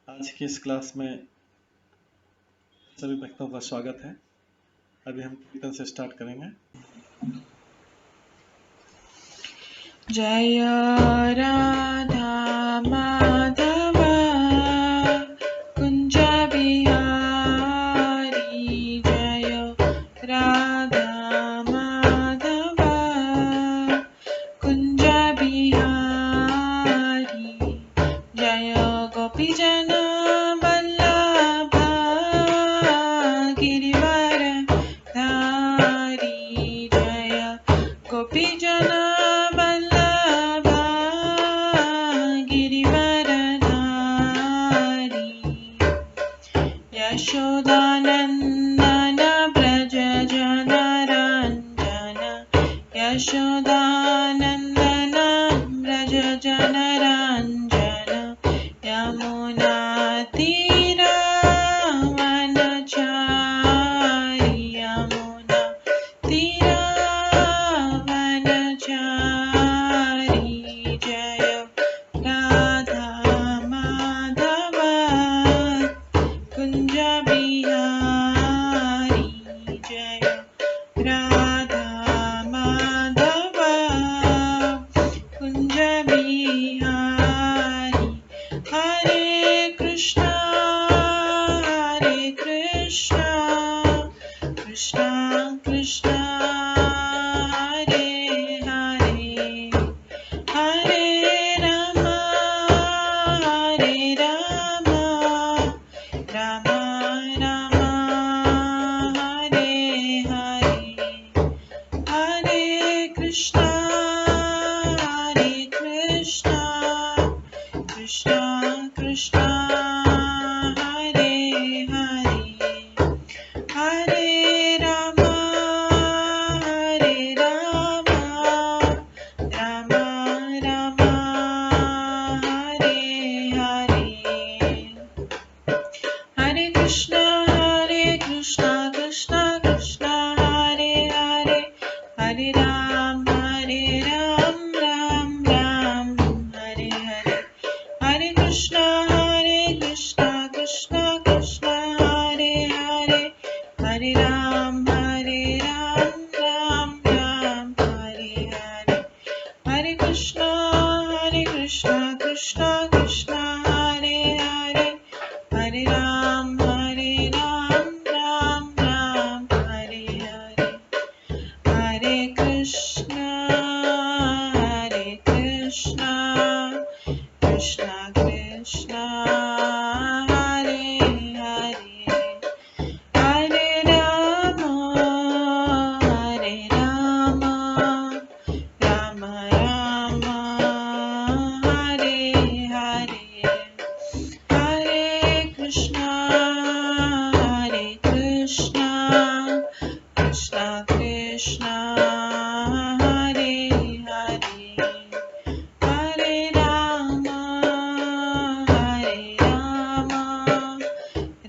आज की इस क्लास में सभी भक्तों का स्वागत है। अभी हम कीर्तन से स्टार्ट करेंगे। जय राधा माधव कुंज बिहारी, जय राधा माधव कुंज बिहारी, जय गोपीजन वल्लभ गिरिवर धारी, जय गोपीजन वल्लभ गिरिवर धारी, यशोदानंदन व्रज जनरंजन, यशोदानंदन व्रज जनरंजन, यमुना तीरावनचारी, यमुना तीरावनचारी, जय राधा माधव कुंज बिहारी, जय राधा माधव कुंज बिहारी, हरे कृष्णा कृष्णा कृष्णा हरे हरे, हरे राम राम राम हरे हरे, हरे कृष्णा कृष्णा कृष्णा हरे हरे, हरे राम राम राम हरे हरे, हरे कृष्णा कृष्णा कृष्णा हरे हरे, हरे राम राम राम हरे हरे, हरे कृष्णा कृष्णा कृष्णा हरे हरे, हरे राम राम राम हरे हरे, हरे कृष्णा कृष्णा कृष्णा हरे हरे, हरे राम राम राम हरे हरे, हरे कृष्णा कृष्णा कृष्णा हरे हरे, हरे राम राम राम हरे हरे, हरे कृष्णा कृष्णा कृष्णा हरे हरे, हरे राम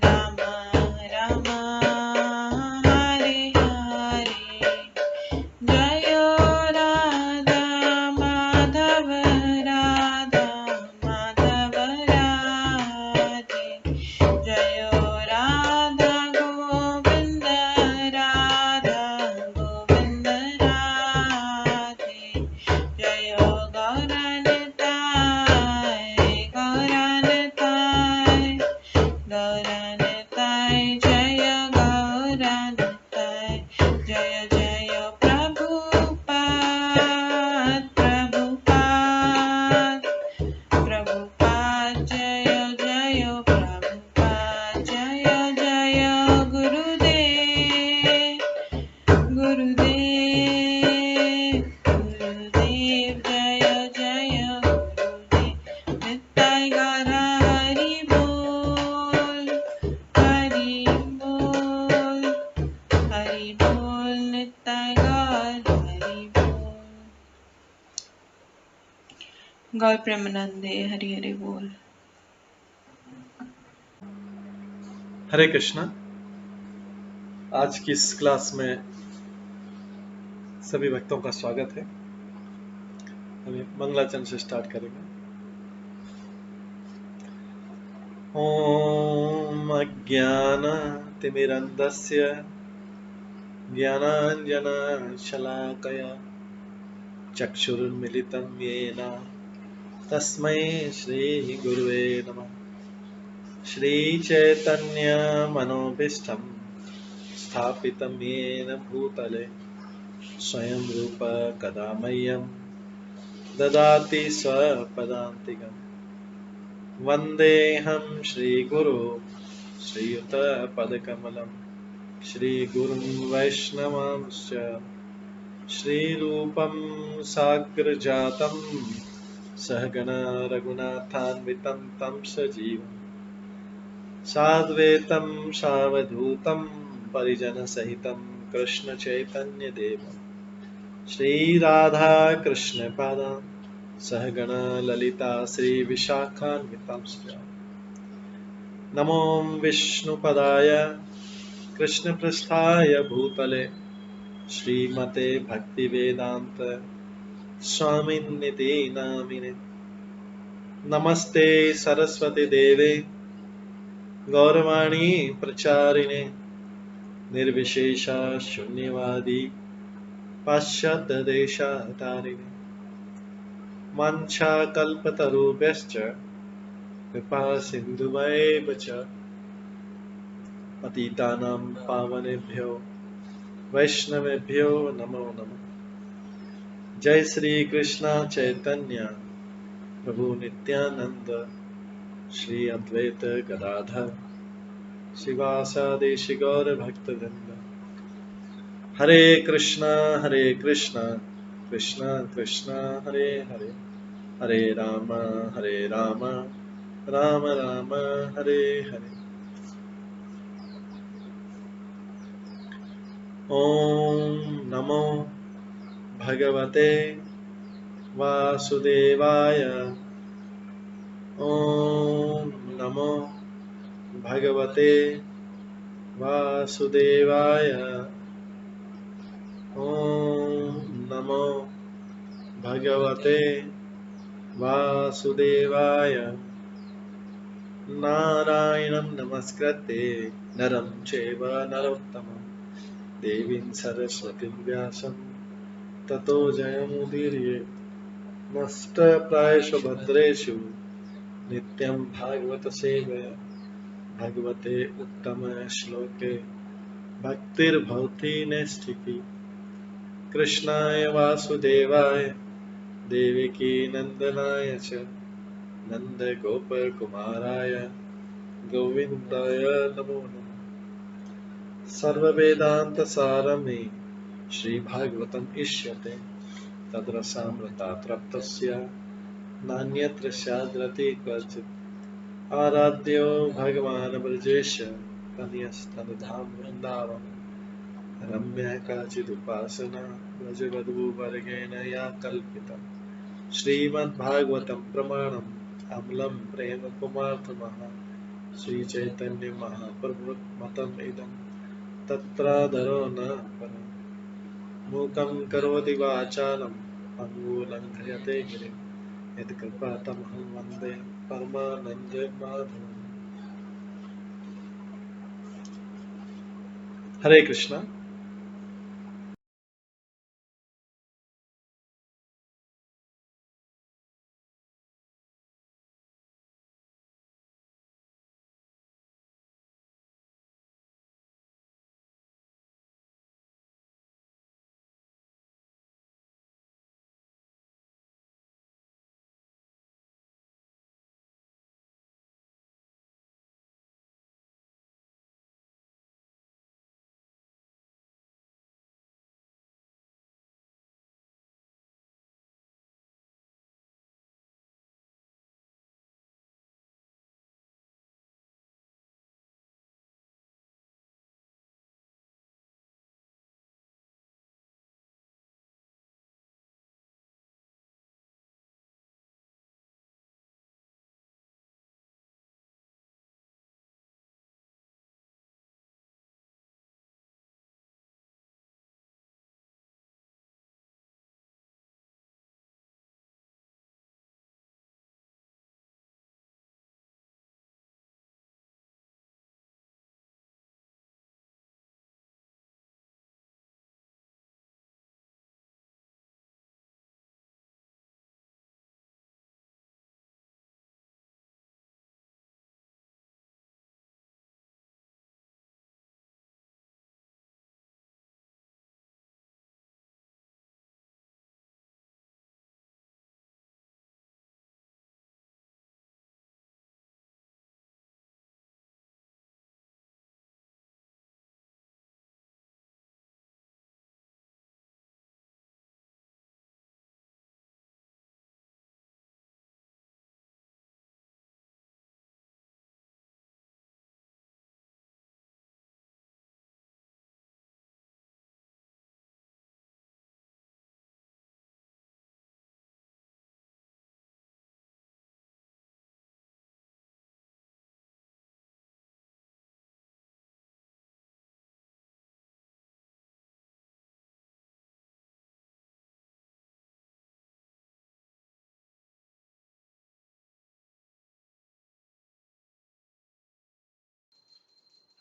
राम राम हरे हरे, जय राधा माधव राधे, जय राधा गोविंद राधे, जय गौरनिताय जय गौरनिताय, जय जय प्रभुपाद जय जय प्रभुपाद, जय जय गुरुदेव जय जय गुरुदेव, नित्य गौर हरि बोल नित्य गौर हरि बोल। गौर प्रेमानंदे हरि हरि बोल। हरे कृष्णा। आज की इस क्लास में सभी भक्तों का स्वागत है। अभी मंगलाचरण से स्टार्ट करेंगे। ॐ अज्ञानतिमिरन्धस्य ज्ञानाञ्जनशलाकया चक्षुरुन्मिलितं येन तस्मै श्रीगुरुवे नमः। श्रीचैतन्यमनोभीष्टं स्थापितं येन भूतले स्वयं रूप कदा मह्यं ददाति स्वपदान्तिकम्। वन्देऽहं श्रीगुरो श्रीयुतपदकमलं श्रीगुरुं वैष्णवांश्च श्रीरूपं साग्रजातं सहगण रघुनाथान्वितं तं सजीवं साद्वैतं सावधूतं परिजनसहितं कृष्णचैतन्यदेवं श्रीराधाकृष्णपादान् सहगण ललिता श्रीविशाखान्वितांश्च नमो विष्णुपदाय कृष्णपृष्ठाय भूतले श्रीमते भक्तिवेदान्त स्वामिन्निति नामिने। नमस्ते सरस्वती देवे गौरवाणी प्रचारिणे निर्विशेष शून्यवादी पाश्चात्य देशतारिणे। वाञ्छाकल्पतरुभ्यश्च कृपा सिन्धुभ्येव च पतितानां पावनेभ्यो वैष्णवेभ्यो नमो नमः। जय श्री कृष्ण चैतन्य प्रभु नित्यानंद श्री अद्वैत गदाधर शिवासादि गौर भक्तवृंद। हरे कृष्णा कृष्णा कृष्णा हरे हरे, हरे राम राम राम हरे हरे। ओम नमो भगवते वासुदेवाय। ओम नमो भगवते वासुदेवाय। ओम नमो भगवते वासुदेवाय। नारायणं नमस्कृत्य नरं चैव नरोत्तमं देवीं सरस्वतीं व्यासं ततो जयमुदीरये। नष्टप्रायेषु भद्रेषु नित्यं भागवत सेवया भगवते उत्तम श्लोके भक्तिर्भवति नैष्ठिकी। कृष्णाय वासुदेवाय देवकी नंदनाय च नन्दगोपकुमाराय गोविन्दाय नमो नमः। सर्ववेदान्तसारमे श्रीभागवतम् इष्यते तद्रसामृतात् नान्यत्र स्याद्रति क्वचित्। आराध्यो भगवान् ब्रजेश तनयस्तनधाम वृन्दावन रम्या काचिदुपासना व्रजवधूवर्गेण या कल्पिता। श्रीमद्भागवतं प्रमाणम् अमलं प्रेम कुमार्थमः श्रीचैतन्य महाप्रभुमतम् इदं तत्रादरो न परम्। मूकं करोति वाचालं पङ्गुलङ्घयते गिरिं यत्कृपातमहं वन्दे परमानन्दमाधवम्। हरे कृष्णा।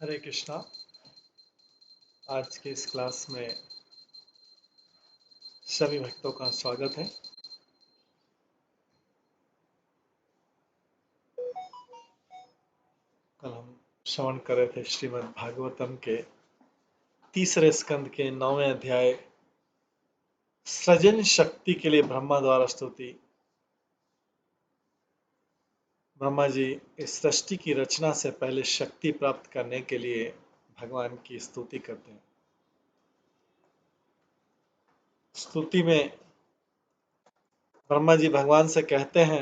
हरे कृष्णा। आज के इस क्लास में सभी भक्तों का स्वागत है। कल हम श्रवण कर रहे थे श्रीमद् भागवतम के तीसरे स्कंद के 9वें अध्याय सृजन शक्ति के लिए ब्रह्मा द्वारा स्तुति। ब्रह्मा जी इस सृष्टि की रचना से पहले शक्ति प्राप्त करने के लिए भगवान की स्तुति करते हैं। स्तुति में ब्रह्मा जी भगवान से कहते हैं,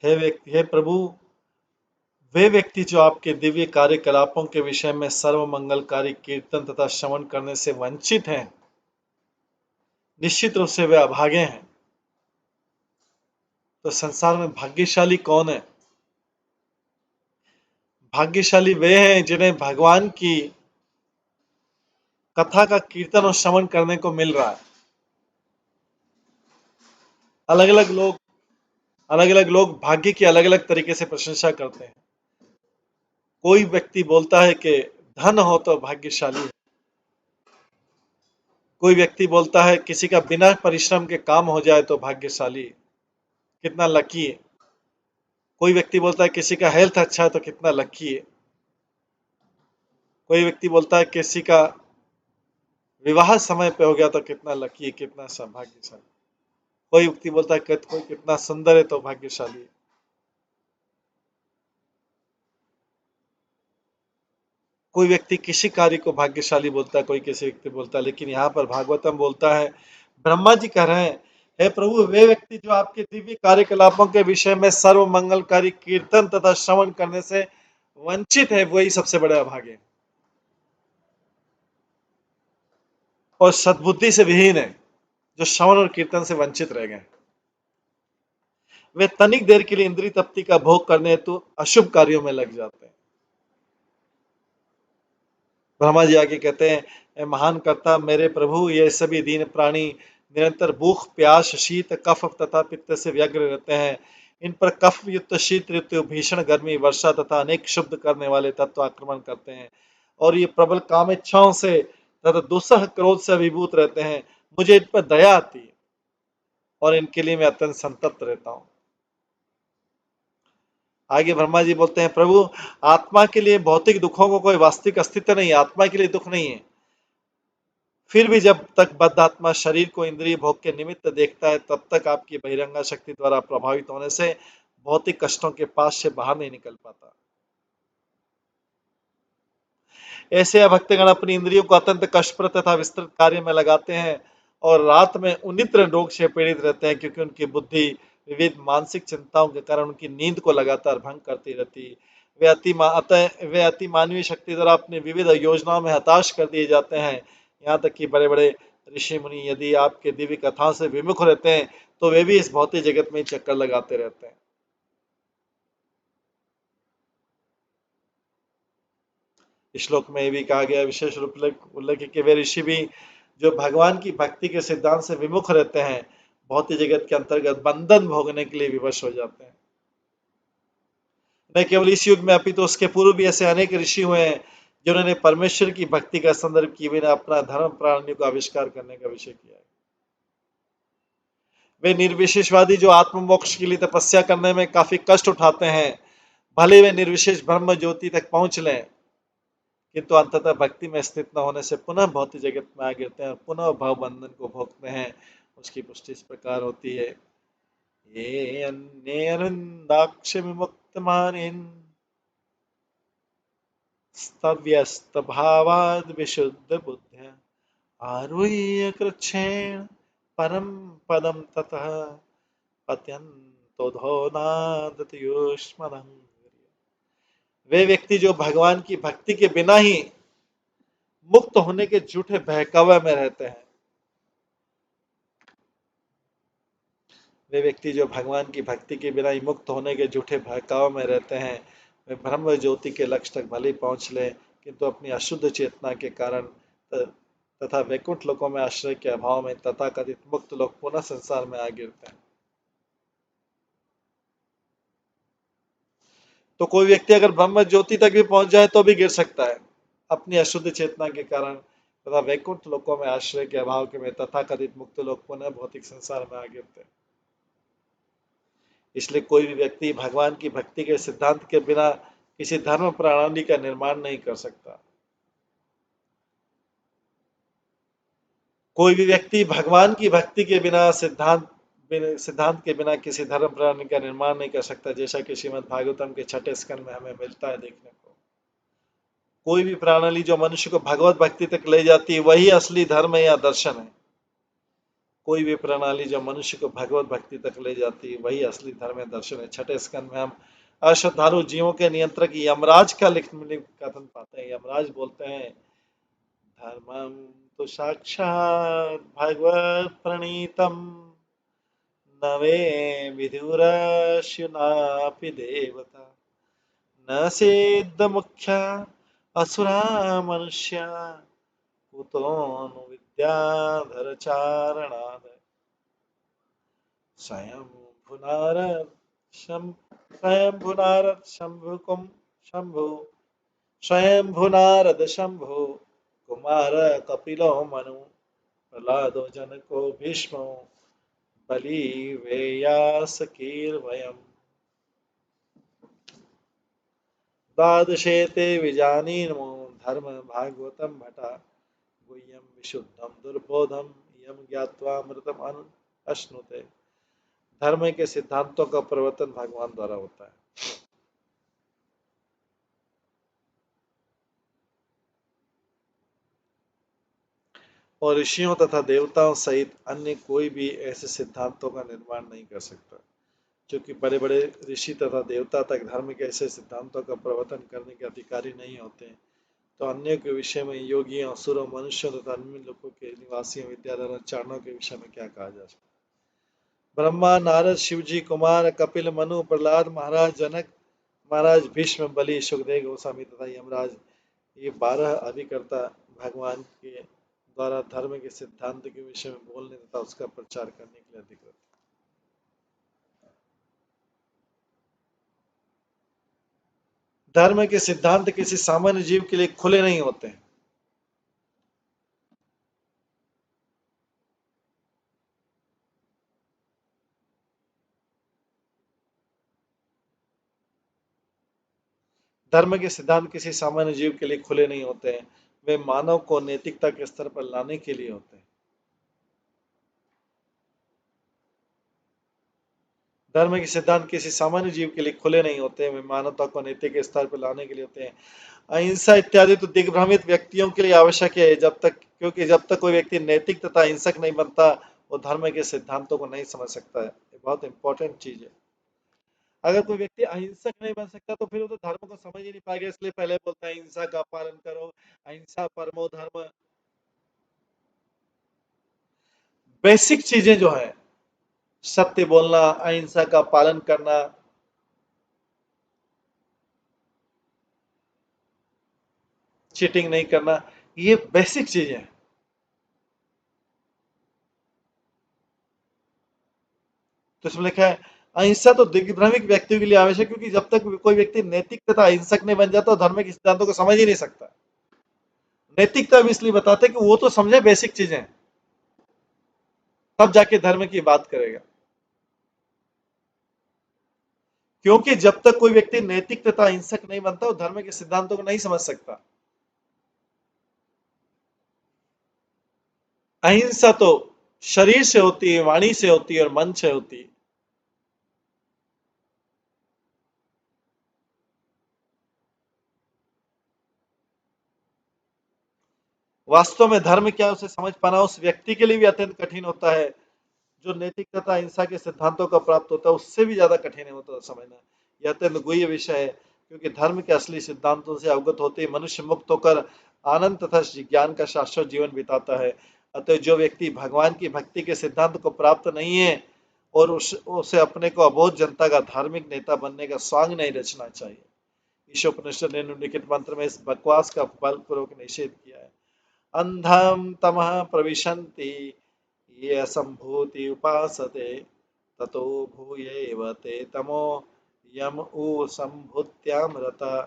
हे प्रभु, वे व्यक्ति जो आपके दिव्य कार्यकलापों के विषय में सर्व मंगलकारी कीर्तन तथा श्रवण करने से वंचित हैं, निश्चित रूप से वे अभागे हैं। तो संसार में भाग्यशाली कौन है? भाग्यशाली वे हैं जिन्हें भगवान की कथा का कीर्तन और श्रवण करने को मिल रहा है। अलग अलग लोग भाग्य की अलग अलग तरीके से प्रशंसा करते हैं। कोई व्यक्ति बोलता है कि धन हो तो भाग्यशाली है। कोई व्यक्ति बोलता है किसी का बिना परिश्रम के काम हो जाए तो भाग्यशाली है, कितना लकी है। कोई व्यक्ति बोलता है किसी का हेल्थ अच्छा है तो कितना लकी है। कोई व्यक्ति बोलता है किसी का विवाह समय पे हो गया तो कितना लकी है, कितना सौभाग्यशाली। कोई व्यक्ति बोलता है कोई कितना सुंदर है तो भाग्यशाली है। कोई व्यक्ति किसी कार्य को भाग्यशाली बोलता है, कोई किसी व्यक्ति बोलता है। लेकिन यहाँ पर भागवतम बोलता है, ब्रह्मा जी कह रहे हैं, हे प्रभु, वे व्यक्ति जो आपके दिव्य कार्यकलापों के विषय में सर्व मंगलकारी कीर्तन तथा श्रवण करने से वंचित है, वही सबसे बड़े अभागे और सद्बुद्धि से विहीन है, जो श्रवण और कीर्तन से वंचित रह गए। वे तनिक देर के लिए इंद्रिय तृप्ति का भोग करने हेतु अशुभ कार्यों में लग जाते हैं। ब्रह्मा जी आगे कहते हैं, महान कर्ता मेरे प्रभु, ये सभी दीन प्राणी निरंतर भूख, प्यास, शीत, कफ तथा पित्त से व्यग्र रहते हैं। इन पर कफ युक्त शीत ऋतु, भीषण गर्मी, वर्षा तथा अनेक शुद्ध करने वाले तत्व आक्रमण करते हैं और ये प्रबल काम इच्छाओं से तथा दुस्सह क्रोध से अभिभूत रहते हैं। मुझे इन पर दया आती है और इनके लिए मैं अत्यंत संतप्त रहता हूँ। आगे ब्रह्मा जी बोलते हैं, प्रभु, आत्मा के लिए भौतिक दुखों को कोई वास्तविक अस्तित्व नहीं है। आत्मा के लिए दुख नहीं है। फिर भी जब तक बद्ध आत्मा शरीर को इंद्रिय भोग के निमित्त देखता है, तब तक आपकी बहिरंगा शक्ति द्वारा प्रभावित होने से भौतिक कष्टों के पास से बाहर नहीं निकल पाता। ऐसे भक्तगण अपनी इंद्रियों को अत्यंत कष्टप्रद तथा विस्तृत कार्य में लगाते हैं और रात में उन्नित्र रोग से पीड़ित रहते हैं, क्योंकि उनकी बुद्धि विविध मानसिक चिंताओं के कारण उनकी नींद को लगातार भंग करती रहती। वे अति मानवीय शक्ति द्वारा अपनी विविध योजनाओं में हताश कर दिए जाते हैं। यहाँ तक कि बड़े बड़े ऋषि मुनि यदि आपके दिव्य कथाओं से विमुख रहते हैं, तो वे भी इस भौतिक जगत में चक्कर लगाते रहते हैं। श्लोक में ये भी कहा गया, विशेष रूप उल्लेख कि वे ऋषि भी जो भगवान की भक्ति के सिद्धांत से विमुख रहते हैं, भौतिक जगत के अंतर्गत बंधन भोगने के लिए विवश हो जाते हैं। न केवल इस युग में अपितु उसके पूर्व भी ऐसे अनेक ऋषि हुए हैं जिन्होंने परमेश्वर की भक्ति का संदर्भ किए बिना अपना धर्म प्राणियों का आविष्कार करने का विषय किया है। वे निर्विशेषवादी जो आत्म मोक्ष के लिए तपस्या करने में काफी कष्ट उठाते हैं, भले वे निर्विशेष ब्रह्म ज्योति तक पहुंच लें, किंतु अंततः भक्ति में स्थित न होने से पुनः भौतिक जगत में आ गिरते हैं और पुनः भव बंधन को भोगते हैं। उसकी पुष्टि इस प्रकार होती है, ये अन्ये अरुन्दाक्ष विमुक्त मानिन स्तव्यस्तभावाद् विशुद्ध बुद्ध्या आरुह्य कृच्छेण परम पदम ततः पत्यन्तो नादतयोष्मदं। वे व्यक्ति जो भगवान की भक्ति के बिना ही मुक्त होने के झूठे बहकावे में रहते हैं, वे व्यक्ति जो भगवान की भक्ति के बिना ही मुक्त होने के झूठे बहकावे में रहते हैं, वे ब्रह्म ज्योति के लक्ष्य तक भले ही पहुंच ले, किंतु अपनी अशुद्ध चेतना के कारण तथा वैकुंठ लोकों में आश्रय के अभाव में तथाकथित मुक्त लोग पुनः संसार में आ गिरते हैं। तो कोई व्यक्ति अगर ब्रह्म ज्योति तक भी पहुंच जाए तो भी गिर सकता है अपनी अशुद्ध चेतना के कारण तथा वैकुंठ लोकों में आश्रय के अभाव के में तथाकथित मुक्त लोग पुनः भौतिक संसार में आ गिरते हैं। इसलिए कोई भी व्यक्ति भगवान की भक्ति के सिद्धांत के बिना किसी धर्म प्रणाली का निर्माण नहीं कर सकता। कोई भी व्यक्ति भगवान की भक्ति के बिना सिद्धांत के बिना किसी धर्म प्रणाली का निर्माण नहीं कर सकता, जैसा कि श्रीमद् भागवतम के 6ठे स्कंद में हमें मिलता है देखने को। कोई भी प्रणाली जो मनुष्य को भगवत भक्ति तक ले जाती है वही असली धर्म या दर्शन है। कोई भी प्रणाली जो मनुष्य को भगवत भक्ति तक ले जाती है वही असली धर्म या दर्शन है। 6ठे स्कंद में हम अश्रद्धालु जीवों के नियंत्रक यमराज का कथन पाते हैं। यमराज बोलते हैं, धर्मम तो साक्षात् भगवत प्रणीतम न वे विदुरश्युनापि देवता न सिद्ध मुख्या असुरा मनुष्या कुतोनु विद्याधर चारणाद स्वयं भुनारद शंभुकुम शंभु स्वयं भुनारद शंभु कुमार कपिलो मनु प्रहलादो जनको भीष्मो बलि वेयासकीर्वयम् द्वादशे ते विजानीमो धर्म भागवतम भटा गुह्यम विशुद्धम दुर्बोधम यम ज्ञात्वा अमृतम अश्नुते। धर्म के सिद्धांतों का प्रवर्तन भगवान द्वारा होता है। और ऋषियों तथा देवताओं सहित अन्य कोई भी ऐसे सिद्धांतों का निर्माण नहीं कर सकता, क्योंकि बड़े बड़े ऋषि तथा देवता तक धर्म के ऐसे सिद्धांतों का प्रवर्तन करने के अधिकारी नहीं होते हैं, तो अन्य के विषय में योगियों असुरों मनुष्यों तथा अन्य लोगों के निवासियों विद्याधरों चारणों के विषय में क्या कहा जा सकता। ब्रह्मा नारद शिवजी कुमार कपिल मनु प्रहलाद महाराज जनक महाराज भीष्म बलि सुखदेव गोस्वामी तथा यमराज, ये 12 अधिकर्ता भगवान के द्वारा धर्म के सिद्धांत के विषय में बोलने तथा उसका प्रचार करने के लिए अधिकृत। धर्म के सिद्धांत किसी सामान्य जीव के लिए खुले नहीं होते हैं। धर्म के सिद्धांत किसी सामान्य जीव के लिए खुले नहीं होते हैं, वे मानव को नैतिकता के स्तर पर लाने के लिए होते हैं। धर्म के सिद्धांत किसी सामान्य जीव के लिए खुले नहीं होते हैं, वे मानवता को नैतिक स्तर पर लाने के लिए होते हैं। अहिंसा इत्यादि तो दिग्भ्रमित व्यक्तियों के लिए आवश्यक है, क्योंकि जब तक कोई व्यक्ति नैतिक तथा अहिंसक नहीं बनता वो धर्म के सिद्धांतों को नहीं समझ सकता है। ये बहुत इंपॉर्टेंट चीज है। अगर कोई व्यक्ति अहिंसक नहीं बन सकता तो फिर वो तो धर्म को समझ ही नहीं पाएगा। इसलिए पहले बोलता है अहिंसा का पालन करो, अहिंसा परमो धर्म। बेसिक चीजें जो है, सत्य बोलना, अहिंसा का पालन करना, चीटिंग नहीं करना, ये बेसिक चीजें हैं। तो इसमें लिखा है अहिंसा तो दिग्भ्रमित व्यक्तियों के लिए आवश्यक, क्योंकि जब तक कोई व्यक्ति नैतिक तथा अहिंसक नहीं बन जाता धर्म के सिद्धांतों को समझ ही नहीं सकता। नैतिकता भी इसलिए बताते कि वो तो समझे बेसिक चीजें, तब जाके धर्म की बात करेगा। क्योंकि जब तक कोई व्यक्ति नैतिक तथा अहिंसक नहीं बनता वो धर्म के सिद्धांतों को नहीं समझ सकता। अहिंसा तो शरीर से होती है, वाणी से होती है और मन से होती है। वास्तव में धर्म क्या उसे समझ पाना उस व्यक्ति के लिए भी अत्यंत कठिन होता है जो नैतिक तथा अहिंसा के सिद्धांतों का प्राप्त होता है, उससे भी ज्यादा कठिन है होता है समझना। यह अत्यंत गुह्य विषय है, क्योंकि धर्म के असली सिद्धांतों से अवगत होते ही मनुष्य मुक्त होकर आनंद तथा ज्ञान का शाश्वत जीवन बिताता है। अतः जो व्यक्ति भगवान की भक्ति के सिद्धांत को प्राप्त नहीं है और उसे अपने को अबोध जनता का धार्मिक नेता बनने का स्वांग नहीं रचना चाहिए। ईशोपनिषद ने निम्नलिखित मंत्र में इस बकवास का बलपूर्वक निषेध किया है। अंधम तमः प्रविशन्ति ये असंभूति उपासते ततो भूयैव ते तमो यम उ संभुत्याम रता।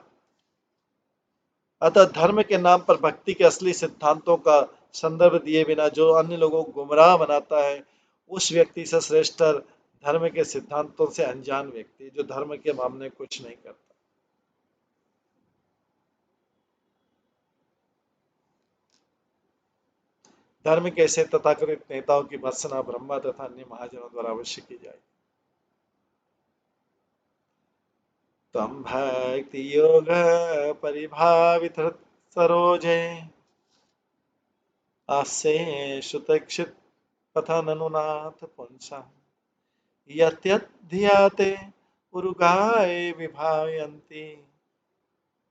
अतः धर्म के नाम पर भक्ति के असली सिद्धांतों का संदर्भ दिए बिना जो अन्य लोगों को गुमराह बनाता है, उस व्यक्ति से श्रेष्ठ धर्म के सिद्धांतों से अनजान व्यक्ति, जो धर्म के मामले में कुछ नहीं करता। धर्म के ऐसे तथाकथित नेताओं की भर्त्सना ब्रह्मा तथा अन्य महाजनों द्वारा अवश्य की जाए। तम भक्ति योग परिभावित सरोजे आसे सुतक्षित पथननुनाथ पुंसा यत्यध्याते उरुगाय विभावयन्ति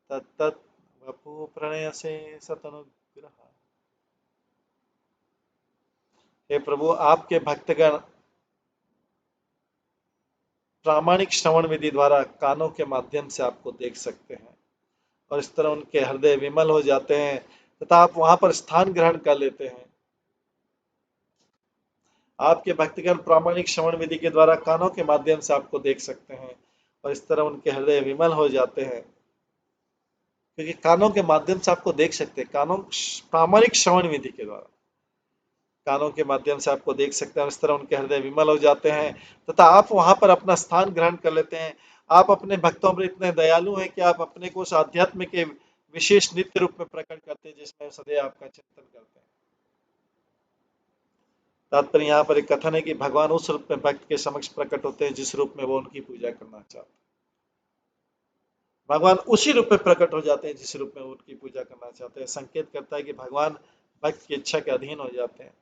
तत्तत् वपु प्रणयसे सतनुग्रह। हे प्रभु, आपके भक्तगण प्रामाणिक श्रवण विधि द्वारा कानों के माध्यम से आपको देख सकते हैं और इस तरह उनके हृदय विमल हो जाते हैं तथा आप वहां पर स्थान ग्रहण कर लेते हैं। आपके भक्तगण प्रामाणिक श्रवण विधि के द्वारा कानों के माध्यम से आपको देख सकते हैं और इस तरह उनके हृदय विमल हो जाते हैं, क्योंकि कानों के माध्यम से आपको देख सकते हैं। कानों प्रामाणिक श्रवण विधि के द्वारा कानों के माध्यम से आपको देख सकते हैं और इस तरह उनके हृदय विमल हो जाते हैं तथा आप वहां पर अपना स्थान ग्रहण कर लेते हैं। आप अपने भक्तों पर इतने दयालु हैं कि आप अपने को उस आध्यात्म के विशेष नित्य रूप में प्रकट करते हैं जिसमें सदैव आपका चिंतन करते हैं। तात्पर्य यहाँ पर एक कथन है कि भगवान उस रूप में भक्त के समक्ष प्रकट होते हैं जिस रूप में वो उनकी पूजा करना चाहते हैं। भगवान उसी रूप में प्रकट हो जाते हैं जिस रूप में वो उनकी पूजा करना चाहते हैं। संकेत करता है कि भगवान भक्त की इच्छा के अधीन हो जाते हैं,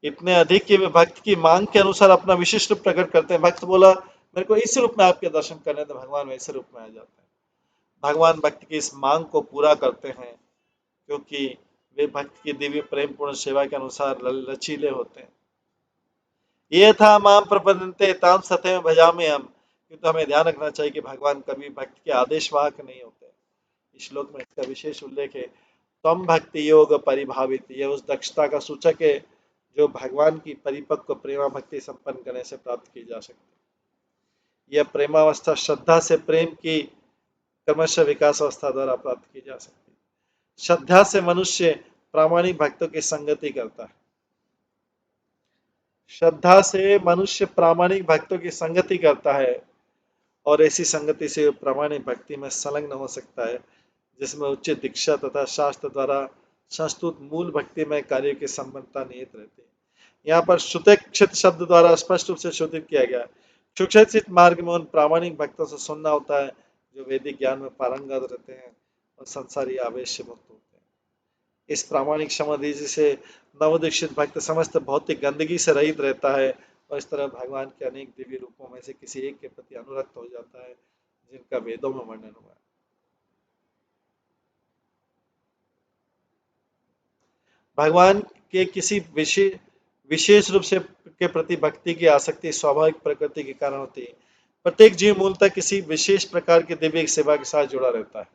इतने अधिक कि वे भक्त की मांग के अनुसार अपना विशिष्ट रूप प्रकट करते हैं। भक्त बोला मेरे को इस रूप में आपके दर्शन करने, तो भगवान वैसे रूप में आ जाते हैं। भगवान भक्त की इस मांग को पूरा करते हैं क्योंकि वे भक्त की दिव्य प्रेम पूर्ण सेवा के अनुसार लचीले होते हैं। ये था माम प्रपद्यन्ते ताम सतैव भजामि हम। तो हमें ध्यान रखना चाहिए कि भगवान कभी भक्त के आदेशवाहक नहीं होते। इस श्लोक में इसका विशेष उल्लेख है। तम भक्ति योग परिभावित, यह उस दक्षता का सूचक है जो भगवान की परिपक्व प्रेमा भक्ति संपन्न करने से प्राप्त की जा सकती है। यह प्रेमावस्था श्रद्धा से प्रेम की क्रमशः विकास अवस्था द्वारा प्राप्त की जा सकती है। श्रद्धा से मनुष्य प्रामाणिक भक्तों की संगति करता है। श्रद्धा से मनुष्य प्रामाणिक भक्तों की संगति करता है और ऐसी संगति से प्रामाणिक भक्ति में संलग्न हो सकता है जिसमें उचित दीक्षा तथा शास्त्र द्वारा संस्तुत मूल भक्ति में कार्य की संबंधता निहित रहती है। यहाँ पर सुतक्षित शब्द द्वारा स्पष्ट रूप से शोधित किया गया। सुक्षित मार्ग में उन प्रामाणिक भक्तों से सुनना होता है जो वैदिक ज्ञान में पारंगत रहते हैं और संसारी आवेश से मुक्त होते हैं। इस प्रामाणिक समाधि से नवदीक्षित भक्त समस्त भौतिक गंदगी से रहित रहता है और इस तरह भगवान के अनेक दिव्य रूपों में से किसी एक के प्रति अनुरक्त हो जाता है जिनका वेदों में वर्णन हुआ है। भगवान के किसी विशेष रूप से के प्रति भक्ति की आसक्ति स्वाभाविक प्रकृति के कारण होती है। प्रत्येक जीव मूलतः किसी विशेष प्रकार की दिव्य सेवा के साथ जुड़ा रहता है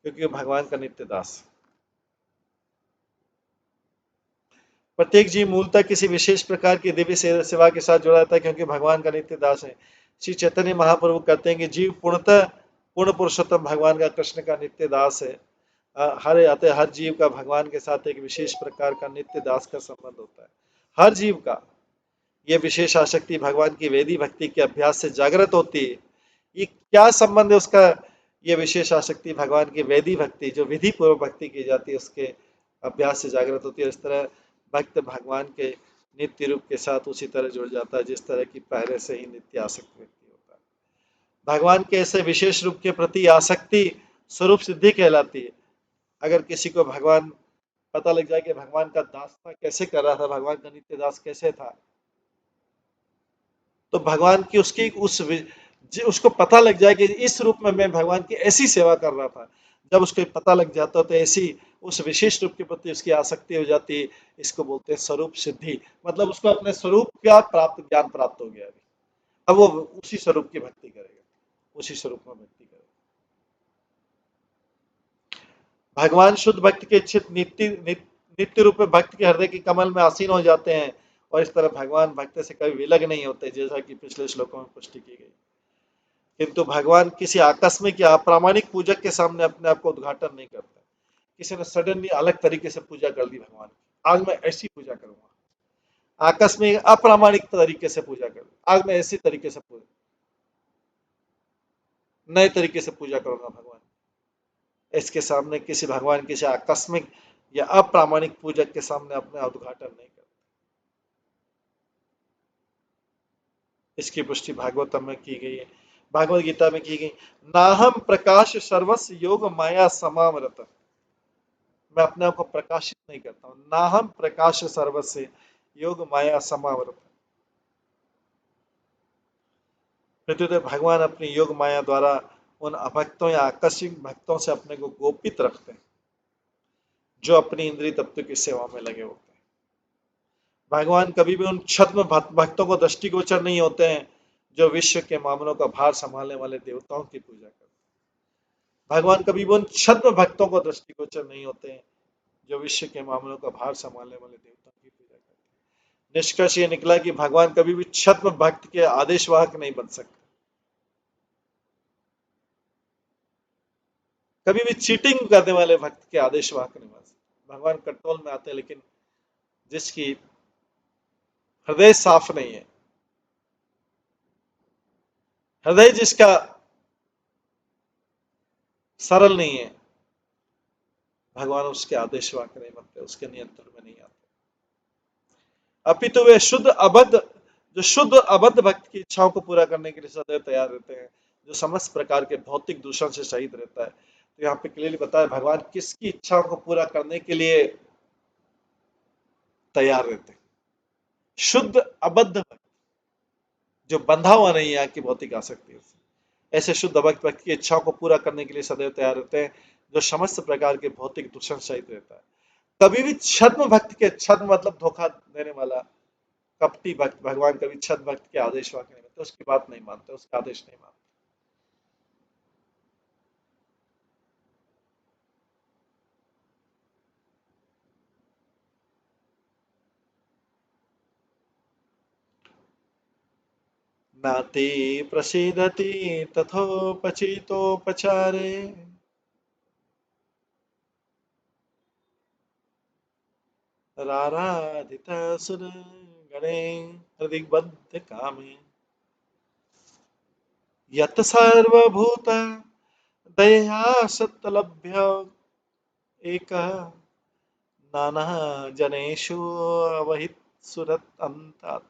क्योंकि भगवान का नित्य दास। प्रत्येक जीव मूलतः किसी विशेष प्रकार की दिव्य सेवा के साथ जुड़ा रहता है क्योंकि भगवान का नित्य दास है। श्री चैतन्य महाप्रभु कहते हैं कि जीव पूर्णतः पूर्ण पुरुषोत्तम भगवान का कृष्ण का नित्य दास है। हर जीव का भगवान के साथ एक विशेष प्रकार का नित्य दास का संबंध होता है। हर जीव का यह विशेष आसक्ति भगवान की वेदी भक्ति के अभ्यास से जागृत होती है। ये क्या संबंध है उसका? यह विशेष आसक्ति भगवान की वेदी भक्ति जो विधि पूर्वक भक्ति की जाती है उसके अभ्यास से जागृत होती है। इस तरह भक्त भगवान के नित्य रूप के साथ उसी तरह जुड़ जाता है जिस तरह की पहले से ही नित्य आसक्त व्यक्ति होता है। भगवान के ऐसे विशेष रूप के प्रति आसक्ति स्वरूप सिद्धि कहलाती है। अगर किसी को भगवान पता लग जाए कि भगवान का दास था, कैसे कर रहा था, भगवान का नित्य दास कैसे था, तो भगवान की उसको पता लग जाए कि इस रूप में मैं भगवान की ऐसी सेवा कर रहा था। जब उसको पता लग जाता है तो ऐसी उस विशेष रूप के प्रति उसकी आसक्ति हो जाती है। इसको बोलते हैं स्वरूप सिद्धि। मतलब उसको अपने स्वरूप का ज्ञान प्राप्त हो गया। अब वो उसी स्वरूप की भक्ति करेगा, उसी स्वरूप में भक्ति करेगा। भगवान शुद्ध भक्त के इच्छित नित्य रूप में भक्त के हृदय के कमल में आसीन हो जाते हैं और इस तरह भगवान भक्त से कभी विलग नहीं होते, जैसा कि पिछले श्लोकों में पुष्टि की गई। किंतु भगवान किसी आकस्मिक या अप्रामाणिक पूजक के सामने अपने आप को उद्घाटन नहीं करते। किसी ने सडनली अलग तरीके से पूजा कर दी भगवान की, आज मैं ऐसी पूजा करूंगा, आकस्मिक अप्रामाणिक तरीके से पूजा कर दी, आज मैं ऐसी तरीके से पूजा, नए तरीके से पूजा करूंगा भगवान। इसके सामने किसी भगवान किसी आकस्मिक या अप्रामाणिक पूजक के सामने अपने उद्घाटन नहीं करते। इसकी पुष्टि भागवतम में की गई है, भागवत गीता में की गई। नाहम प्रकाश सर्वस्व योग माया समामरत, मैं अपने आप को प्रकाशित नहीं करता हूं। नाहम प्रकाश सर्वस्व योग माया समावृत, प्रत्युत भगवान अपनी योग माया द्वारा उन अभक्तों या आकस्मिक भक्तों से अपने को गोपित रखते हैं जो अपनी इंद्रिय तत्व की सेवा में लगे होते हैं। भगवान कभी भी उन छद्म भक्तों को दृष्टिगोचर नहीं होते हैं जो विश्व के मामलों का भार संभालने वाले देवताओं की पूजा करते हैं। भगवान कभी भी उन छद्म भक्तों को दृष्टिगोचर नहीं होते हैं जो विश्व के मामलों का भार संभालने वाले देवताओं की पूजा करते हैं। निष्कर्ष ये निकला कि भगवान कभी भी छद्म भक्त के आदेशवाहक नहीं बन सकते, कभी भी चीटिंग करने वाले भक्त के आदेशवाहक नहीं बन सकते। भगवान कंट्रोल में आते हैं, लेकिन जिसकी हृदय साफ नहीं है, हृदय जिसका सरल नहीं है, भगवान उसके आदेशवाहक नहीं बनते, उसके नियंत्रण में नहीं आते। अपितु वे शुद्ध अबद्ध, जो शुद्ध अबद्ध भक्त की इच्छाओं को पूरा करने के लिए सदैव तैयार रहते हैं, जो समस्त प्रकार के भौतिक दूषण से शहीद रहता है। तो यहाँ पे क्लियरली बताया भगवान किसकी इच्छाओं को पूरा करने के लिए तैयार रहते हैं। शुद्ध अबद्ध भक्त, जो बंधा हुआ नहीं है यहाँ की भौतिक आसक्ति से, ऐसे शुद्ध भक्त व्यक्ति की इच्छाओं को पूरा करने के लिए सदैव तैयार रहते हैं, जो समस्त प्रकार के भौतिक दूषण सहित रहता है। कभी भी छद्म भक्त के, छद्म मतलब धोखा देने वाला कपटी भक्त, भगवान कभी छद्म भक्त के आदेश वाक्य नहीं मानते, उसकी बात नहीं मानते, उसका आदेश नहीं मानते। नाते प्रसीदति तथोपचितोपचारे, राराधित सुर गणे हृदिबद्ध कामे, यत सर्वभूत दया सत्लभ्य एक नाना जनेषु अवहित सुरत अंतात्मा।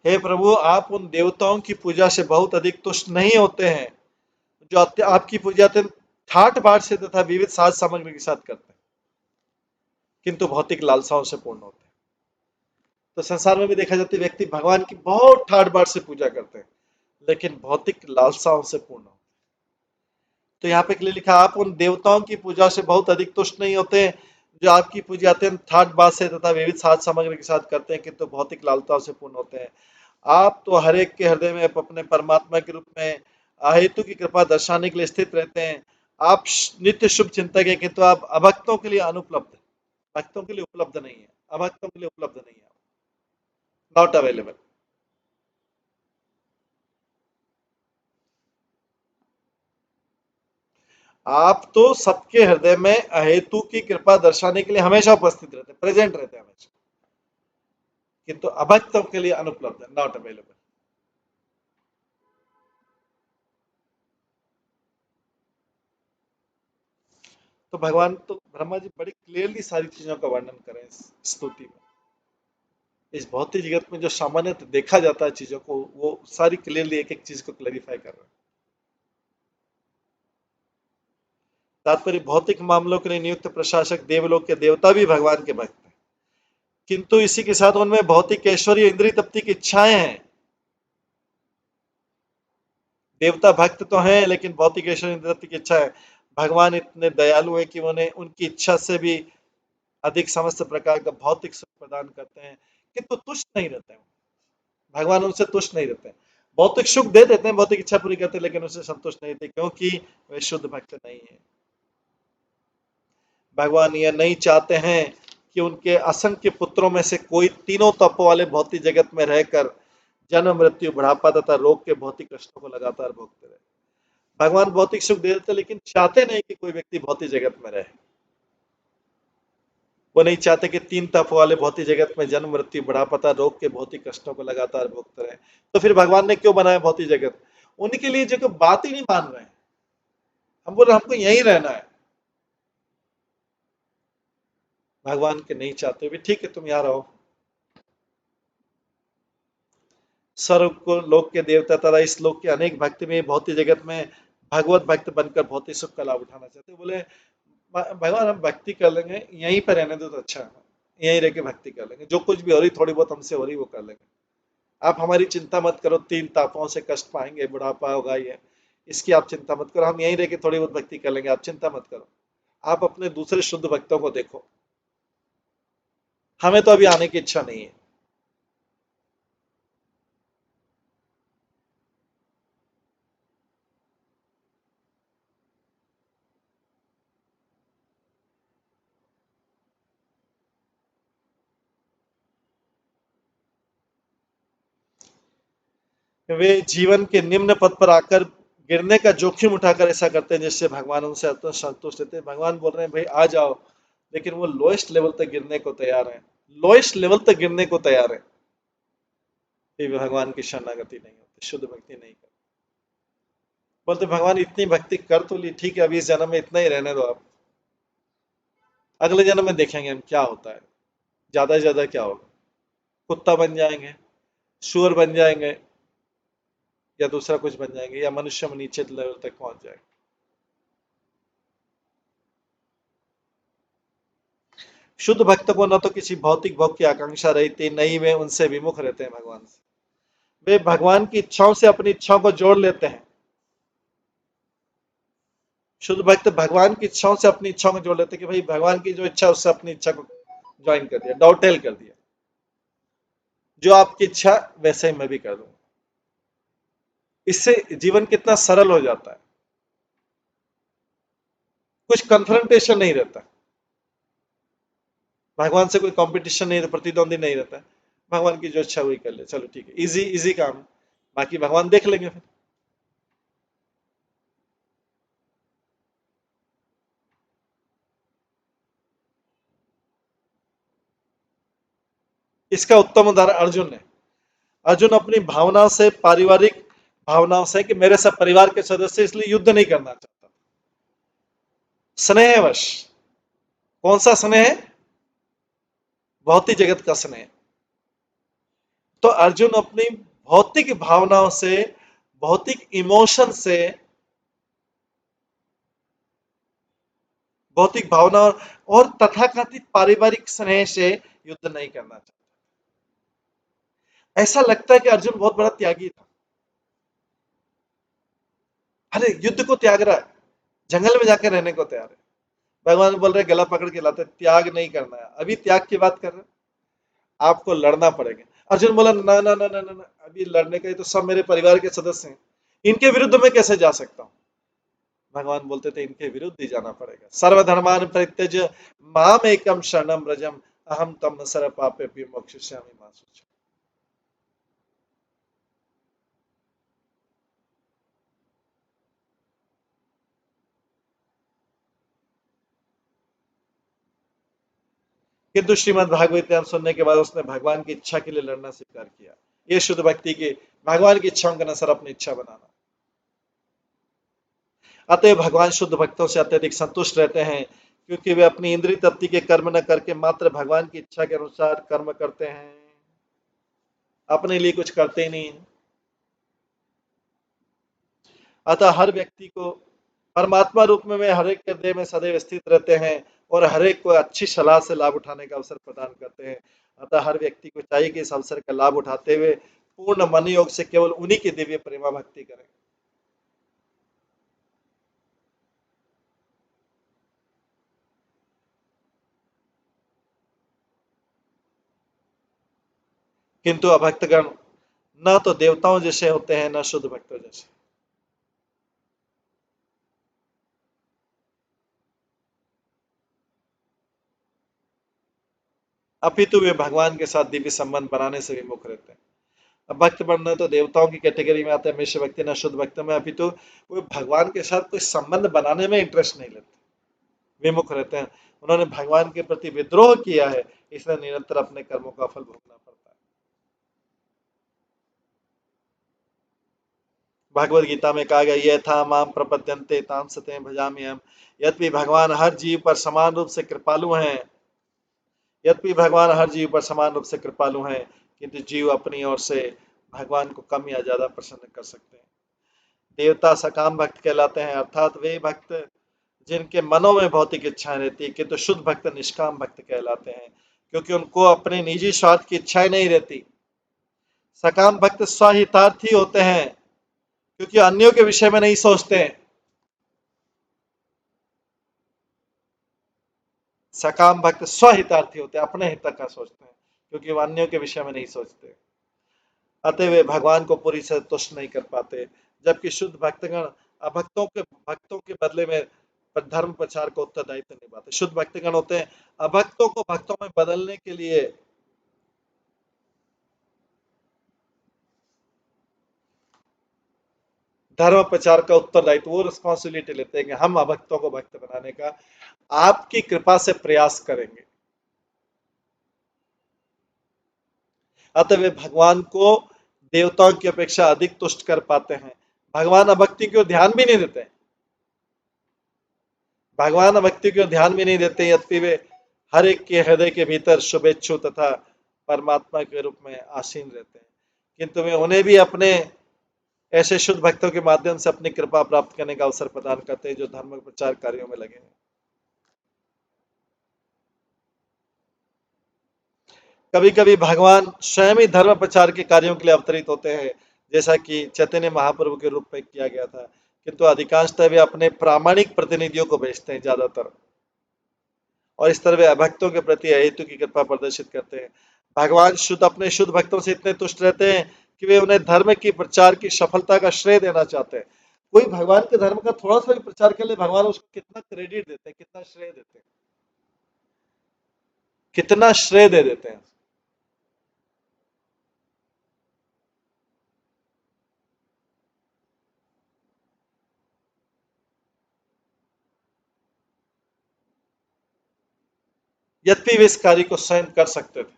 हे प्रभु, आप उन देवताओं की पूजा से बहुत अधिक तुष्ट नहीं होते हैं जो आपकी पूजा ठाट बाट से तथा विविध साज सामग्री के साथ करते हैं, किंतु भौतिक लालसाओं से पूर्ण होते हैं। तो संसार में भी देखा जाता है व्यक्ति भगवान की बहुत ठाट बाट से पूजा करते हैं, लेकिन भौतिक लालसाओं से पूर्ण होते हैं। तो यहाँ पे के लिए लिखा, आप उन देवताओं की पूजा से बहुत अधिक तुष्ट नहीं होते हैं जो आपकी पूजा अत्यंत ठाट बाट से तथा विविध साज सामग्री के साथ करते हैं, किंतु भौतिक लालसाओं से पूर्ण होते हैं। आप तो हर एक के हृदय में अपने परमात्मा के रूप में अहेतु की कृपा दर्शाने के लिए स्थित रहते हैं। आप नित्य शुभ चिंतक हैं, किंतु आप अभक्तों के लिए अनुपलब्ध है, भक्तों के लिए उपलब्ध नहीं है, अभक्तों के लिए उपलब्ध नहीं है, नॉट अवेलेबल। आप तो सबके हृदय में अहेतु की कृपा दर्शाने के लिए हमेशा उपस्थित रहते हैं, प्रेजेंट रहते हैं हमेशा, किंतु अभक्तों के लिए अनुपलब्ध है, नॉट अवेलेबल। तो भगवान तो ब्रह्मा जी बड़ी क्लियरली सारी चीजों का वर्णन करें इस स्तुति में। इस भौतिक जगत में जो सामान्य देखा जाता है चीजों को, वो सारी क्लियरली एक एक चीज को क्लैरिफाई कर रहे हैं। तात्पर्य, भौतिक मामलों के लिए नियुक्त प्रशासक देवलोक के देवता भी भगवान के भक्त हैं, किंतु इसी के साथ उनमें भौतिक ऐश्वर्य इंद्रिय तृप्ति की इच्छाएं हैं। देवता भक्त तो हैं लेकिन भौतिक ऐश्वर्य इंद्रिय तृप्ति की इच्छा है। भगवान इतने दयालु हैं कि उन्हें उनकी इच्छा से भी अधिक समस्त प्रकार का भौतिक सुख प्रदान करते हैं, किंतु तुष्ट नहीं रहते हैं। भगवान उनसे तुष्ट नहीं रहते हैं। भौतिक सुख दे देते हैं, भौतिक इच्छा पूरी करते हैं, लेकिन उससे संतुष्ट नहीं थे, क्योंकि वे शुद्ध भक्त नहीं है। भगवान यह नहीं चाहते हैं कि उनके असंख्य पुत्रों में से कोई तीनों तत्वों वाले भौतिक जगत में रहकर जन्म मृत्यु बुढ़ापा तथा रोग के भौतिक कष्टों को लगातार भोगते रहे। भगवान भौतिक सुख दे देते लेकिन चाहते नहीं कि कोई व्यक्ति भौतिक जगत में रहे। वो नहीं चाहते कि तीन तप वाले भौतिक जगत में जन्म मृत्यु बुढ़ापा तथा रोग के भौतिक कष्टों को लगातार भोगते रहे। तो फिर भगवान ने क्यों बनाया भौतिक जगत? उनके लिए जो बात ही नहीं मान रहे हैं। हम बोल रहे हमको यहीं रहना है। भगवान के नहीं चाहते भी ठीक है, तुम यहाँ रहो। स्वर्ग को लोक के देवता तथा इस लोक के अनेक भक्त में भौतिक जगत में भगवत भक्त बनकर भौतिक सुख का लाभ उठाना चाहते। बोले भगवान हम भक्ति कर लेंगे, यहीं पर रहने दो तो अच्छा है, यहीं रह के भक्ति कर लेंगे, जो कुछ भी हो रही थोड़ी बहुत हमसे हो रही वो कर लेंगे, आप हमारी चिंता मत करो। तीन तापों से कष्ट पाएंगे, बुढ़ापा होगा, ये इसकी आप चिंता मत करो, हम यहीं रह के थोड़ी बहुत भक्ति कर लेंगे, आप चिंता मत करो। आप अपने दूसरे शुद्ध भक्तों को देखो, हमें तो अभी आने की इच्छा नहीं है। वे जीवन के निम्न पद पर आकर गिरने का जोखिम उठाकर ऐसा करते हैं जिससे भगवान उनसे संतुष्ट रहते हैं। भगवान बोल रहे हैं भाई आ जाओ, लेकिन वो लोएस्ट लेवल तक गिरने को तैयार है, लोएस्ट लेवल तक गिरने को तैयार है। फिर भगवान की शरणागति नहीं होती, शुद्ध भक्ति नहीं करते। बोलते भगवान इतनी भक्ति कर तो ली, ठीक है अभी इस जन्म में इतना ही रहने दो, आप अगले जन्म में देखेंगे हम क्या होता है, ज्यादा से ज्यादा क्या होगा, कुत्ता बन जाएंगे, शुअर बन जाएंगे, या दूसरा कुछ बन जाएंगे, या मनुष्य में नीचे लेवल तक पहुंच जाएंगे। शुद्ध भक्त को न तो किसी भौतिक भोग की आकांक्षा रहती, न ही वे उनसे विमुख रहते हैं भगवान से। वे भगवान की इच्छाओं से अपनी इच्छाओं को जोड़ लेते हैं। शुद्ध भक्त भगवान की इच्छाओं से अपनी इच्छाओं को जोड़ लेते हैं कि भाई भगवान की जो इच्छा उससे अपनी इच्छा को ज्वाइन कर दिया, डॉटेल कर दिया, जो आपकी इच्छा वैसे ही मैं भी कर दूंगा। इससे जीवन कितना सरल हो जाता है, कुछ कन्फ्रंटेशन नहीं रहता, भगवान से कोई कंपटीशन नहीं रहता, प्रतिद्वंदी नहीं रहता। भगवान की जो इच्छा वही कर ले, चलो ठीक है, इजी इजी काम, बाकी भगवान देख लेंगे फिर। इसका उत्तम उदाहरण अर्जुन है। अर्जुन अपनी भावनाओं से, पारिवारिक भावनाओं से कि मेरे सब परिवार के सदस्य, इसलिए युद्ध नहीं करना चाहता, स्नेहवश। कौन सा स्नेह? भौतिक जगत का स्नेह। तो अर्जुन अपनी भौतिक भावनाओं से, भौतिक इमोशन से, भौतिक भावना और तथाकथित पारिवारिक स्नेह से युद्ध नहीं करना चाहता। ऐसा लगता है कि अर्जुन बहुत बड़ा त्यागी था, अरे युद्ध को त्याग रहा है, जंगल में जाकर रहने को तैयार है। भगवान बोल रहे गला पकड़ के लाते, त्याग नहीं करना है, अभी त्याग की बात कर रहे हैं, आपको लड़ना पड़ेगा। अर्जुन बोला ना ना ना ना ना, अभी लड़ने का, तो सब मेरे परिवार के सदस्य हैं, इनके विरुद्ध में कैसे जा सकता हूं? भगवान बोलते थे इनके विरुद्ध ही जाना पड़ेगा। सर्वधर्मान परित्यज माम एकम शरणम व्रजम अहम तम सर्व पापेभ्यो मोक्षयिष्यामि मा शुचः। किंतु श्रीमद् भागवत ज्ञान सुनने के बाद उसने भगवान की इच्छा के लिए लड़ना स्वीकार किया। ये शुद्ध भक्ति की, भगवान की इच्छाओं का अनुसार अपनी इच्छा बनाना। अतः भगवान शुद्ध भक्तों से अत्यधिक संतुष्ट रहते हैं, क्योंकि वे अपनी इंद्रिय तृप्ति के कर्म न करके मात्र भगवान की इच्छा के अनुसार कर्म करते हैं, अपने लिए कुछ करते ही नहीं। अतः हर व्यक्ति को परमात्मा रूप में वे हर एक के देह में सदैव स्थित रहते हैं और हर एक को अच्छी सलाह से लाभ उठाने का अवसर प्रदान करते हैं। अतः हर व्यक्ति को चाहिए कि इस अवसर का लाभ उठाते हुए पूर्ण मन योग से केवल उन्हीं की दिव्य प्रेमा भक्ति करें। किंतु अभक्तगण न तो देवताओं जैसे होते हैं, न शुद्ध भक्तों जैसे। अपितु वे भगवान के साथ दिव्य संबंध बनाने से विमुख रहते हैं। अब भक्त बनना तो देवताओं की कैटेगरी में आता है, मिश्र भक्ति न शुद्ध भक्त में। अपितु वे भगवान के साथ कोई संबंध बनाने में इंटरेस्ट नहीं लेते, विमुख रहते हैं। उन्होंने भगवान के प्रति विद्रोह किया है, इसलिए निरंतर अपने कर्मों का फल भोगना पड़ता है। भगवद गीता में कहा गया, ये था माम प्रपद्यन्ते ताम सते भजामि हम। यद्यपि भगवान हर जीव पर समान रूप से कृपालु हैं, यद्यपि भगवान हर जीव पर समान रूप से कृपालु हैं, किंतु जीव अपनी ओर से भगवान को कम या ज्यादा प्रसन्न कर सकते हैं। देवता सकाम भक्त कहलाते हैं, अर्थात वे भक्त जिनके मनों में भौतिक इच्छाएं रहती है, किंतु शुद्ध भक्त निष्काम भक्त कहलाते हैं, क्योंकि उनको अपने निजी स्वार्थ की इच्छाएं नहीं रहती। सकाम भक्त स्वहितार्थी होते हैं, क्योंकि अन्यों के विषय में नहीं सोचते हैं। सकाम भक्त स्वहितार्थी होते हैं, अपने हित का सोचते हैं, क्योंकि वो अन्यों के विषय में नहीं सोचते। अतः वे भगवान को पूरी से तुष्ट नहीं कर पाते। जबकि शुद्ध भक्तगण भक्तों के बदले में धर्म प्रचार का उत्तरदायित्व निभाते। शुद्ध भक्तगण होते हैं अभक्तों को भक्तों में बदलने के लिए धर्म प्रचार का उत्तरदायित्व, वो रिस्पॉन्सिबिलिटी लेते हैं कि हम अभक्तों को भक्त बनाने का आपकी कृपा से प्रयास करेंगे। अतः वे भगवान को देवताओं की अपेक्षा अधिक तुष्ट कर पाते हैं। भगवान अभक्ति को ध्यान भी नहीं देते, भगवान भक्ति को ध्यान भी नहीं देते, यद्यपि वे हर एक के हृदय के भीतर शुभेच्छु तथा परमात्मा के रूप में आसीन रहते हैं। किंतु वे उन्हें भी अपने ऐसे शुद्ध भक्तों के माध्यम से अपनी कृपा प्राप्त करने का अवसर प्रदान करते हैं, जो धर्म प्रचार कार्यों में लगे हैं। कभी कभी भगवान स्वयं ही धर्म प्रचार के कार्यों के लिए अवतरित होते हैं, जैसा कि चैतन्य महाप्रभु के रूप में किया गया था। किंतु अधिकांशतः वे अपने प्रामाणिक प्रतिनिधियों को भेजते हैं ज्यादातर, और इस तरह वे अभक्तों के प्रति अहेतु की कृपा प्रदर्शित करते हैं। भगवान अपने शुद्ध भक्तों से इतने तुष्ट रहते हैं कि वे उन्हें धर्म की प्रचार की सफलता का श्रेय देना चाहते हैं। कोई भगवान के धर्म का थोड़ा सा भी प्रचार कर ले, भगवान उसको कितना क्रेडिट देते हैं, कितना श्रेय देते हैं, कितना श्रेय दे देते हैं। यद्यपि वे इस कार्य को स्वयं कर सकते थे।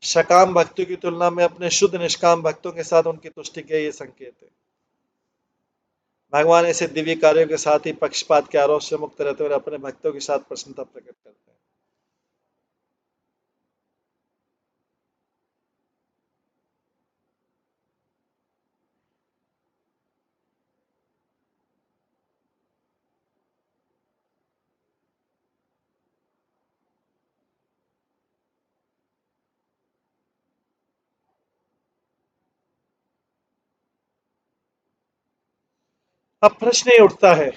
सकाम भक्तों की तुलना में अपने शुद्ध निष्काम भक्तों के साथ उनकी तुष्टि के ये संकेत है। भगवान ऐसे दिव्य कार्यों के साथ ही पक्षपात के आरोप से मुक्त रहते हुए अपने भक्तों के साथ प्रसन्नता प्रकट करते हैं। अब प्रश्न ये उठता है,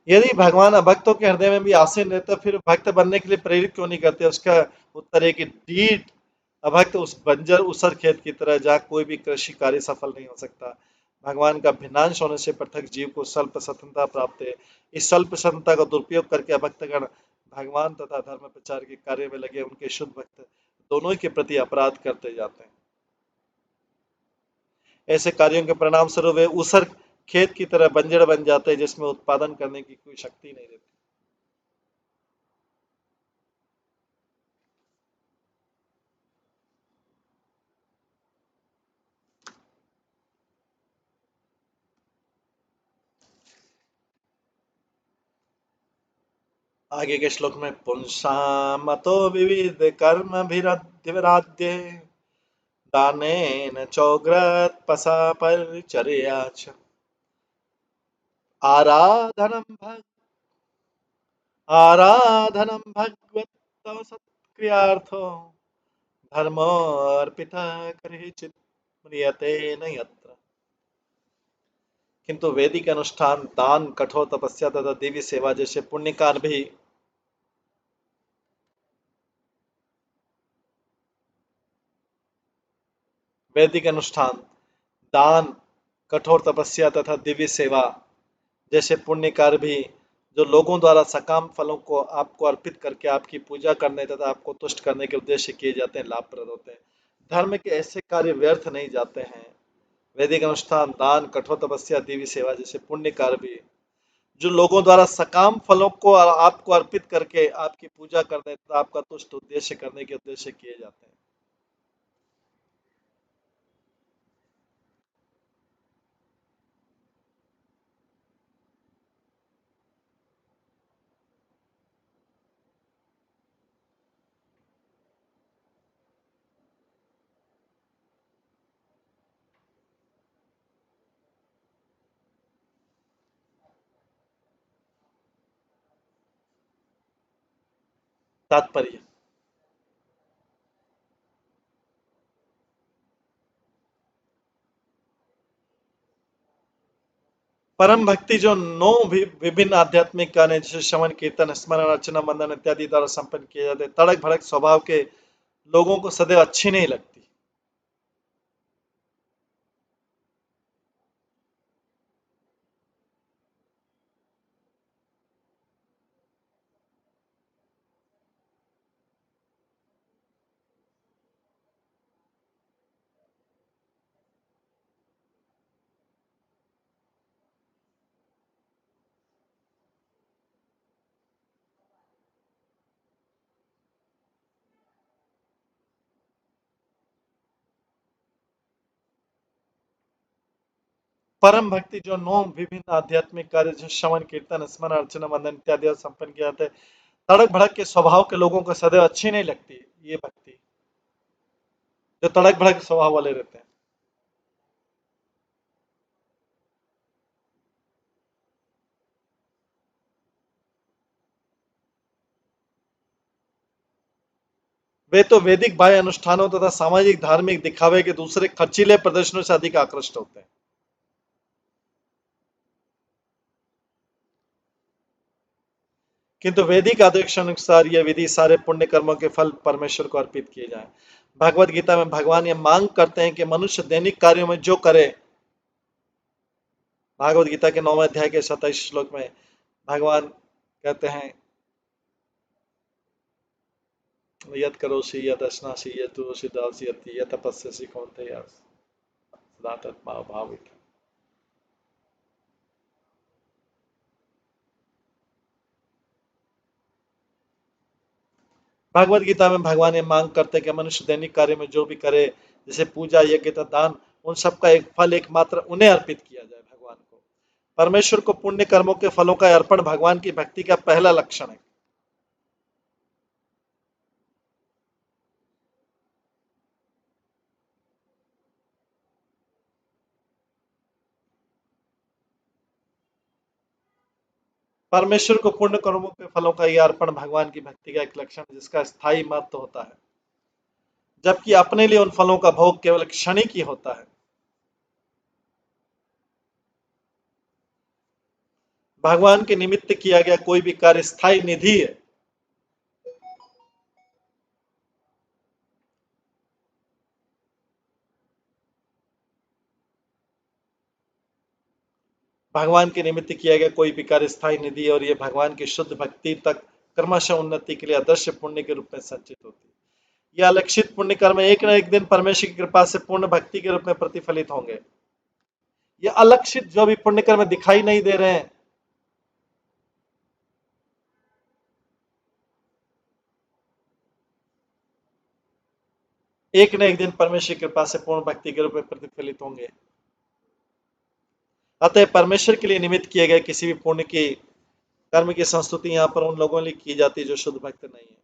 यदि भगवान अभक्तों के हृदय में भी आसीन रहते, फिर भक्त बनने के लिए प्रेरित क्यों नहीं करते? उसका उत्तर है कि डीठ अभक्त उस बंजर उसर खेत की तरह, जहाँ कोई भी कृषि कार्य सफल नहीं हो सकता। भगवान का भिन्नांश होने से पृथक जीव को स्वल्प स्वतंत्रता प्राप्त है। इस स्वल्प स्वतंत्रता का दुरुपयोग करके अभक्तगण भगवान तथा धर्म प्रचार के कार्य में लगे उनके शुद्ध भक्त दोनों के प्रति अपराध करते जाते हैं। ऐसे कार्यों के परिणाम स्वरूप वे उसर खेत की तरह बंजर बन जाते हैं, जिसमें उत्पादन करने की कोई शक्ति नहीं रहती। आगे के श्लोक में पुंसामतो विविध कर्म विराध्य दानेन चोग्रत पसा परिचर्या च आराधनम भग आराधनम भगवतो सत्क्रियार्थो धर्मो अर्पिता करिचित म्रियते न यत्र। किंतु वैदिक अनुष्ठान दान कठोर तपस्या तथा देवी सेवा जैसे पुण्य कार्य भी वैदिक अनुष्ठान दान कठोर तपस्या तथा दिव्य सेवा जैसे पुण्य कार्य भी जो लोगों द्वारा सकाम फलों को आपको अर्पित करके आपकी पूजा करने तथा आपको तुष्ट करने के उद्देश्य किए जाते हैं लाभप्रद होते हैं। धर्म के ऐसे कार्य व्यर्थ नहीं जाते हैं। वैदिक अनुष्ठान दान कठोर तपस्या देवी सेवा जैसे पुण्य कार्य भी जो लोगों द्वारा सकाम फलों को आपको अर्पित करके आपकी पूजा करने तथा आपका तुष्ट उद्देश्य करने के उद्देश्य किए जाते हैं। तात्पर्य परम भक्ति जो नौ भी विभिन्न आध्यात्मिक कार्य जैसे श्रवण कीर्तन स्मरण अर्चना वंदन इत्यादि द्वारा संपन्न किए जाते हैं तड़क भड़क स्वभाव के लोगों को सदैव अच्छी नहीं लगती। परम भक्ति जो नौ विभिन्न आध्यात्मिक कार्य जैसे श्रवण कीर्तन स्मरण अर्चना वंदन इत्यादि द्वारा संपन्न किए जाते हैं तड़क भड़क के स्वभाव के लोगों को सदैव अच्छी नहीं लगती। ये भक्ति जो तड़क भड़क स्वभाव वाले रहते हैं वे तो वैदिक बाह्य अनुष्ठानों तथा सामाजिक धार्मिक दिखावे के दूसरे खर्चीले प्रदर्शनों से अधिक आकृष्ट होते हैं। किंतु वैदिक आदर्शानुसार यह विधि सारे पुण्य कर्मों के फल परमेश्वर को अर्पित किए जाएं। भगवत गीता में भगवान ये मांग करते हैं कि मनुष्य दैनिक कार्यों में जो करे। भागवत गीता के 9वें अध्याय के 27 श्लोक में भगवान कहते हैं यत करोसि यत अश्नासि यत तुरोसि दासी यत तपस्यसि कौन्तेय सदा तत्मा भावित। भागवत गीता में भगवान ये मांग करते हैं कि मनुष्य दैनिक कार्य में जो भी करे जैसे पूजा यज्ञ तथा दान उन सबका एक फल एकमात्र उन्हें अर्पित किया जाए भगवान को। परमेश्वर को पुण्य कर्मों के फलों का अर्पण भगवान की भक्ति का पहला लक्षण है। परमेश्वर को पुण्य कर्मों के फलों का यह अर्पण भगवान की भक्ति का एक लक्षण है जिसका स्थायी महत्व होता है जबकि अपने लिए उन फलों का भोग केवल क्षणिक ही होता है। भगवान के निमित्त किया गया कोई भी कार्य स्थायी निधि है। भगवान के निमित्त किया गया कोई भी कार्य स्थायी निधि है और यह भगवान की शुद्ध भक्ति तक क्रमशः उन्नति के लिए अदृश्य पुण्य के रूप में संचित होती है। यह अलक्षित पुण्य कर्म एक न एक दिन परमेश्वर की कृपा से पूर्ण भक्ति के रूप में प्रतिफलित होंगे। ये अलक्षित जो भी पुण्य कर्म दिखाई नहीं दे रहे हैं एक न एक दिन परमेश्वर की कृपा से पूर्ण भक्ति के रूप में प्रतिफलित होंगे। अतः परमेश्वर के लिए निमित्त किए गए किसी भी पुण्य की कर्म की संस्तुति यहाँ पर उन लोगों के लिए की जाती है जो शुद्ध भक्त नहीं है।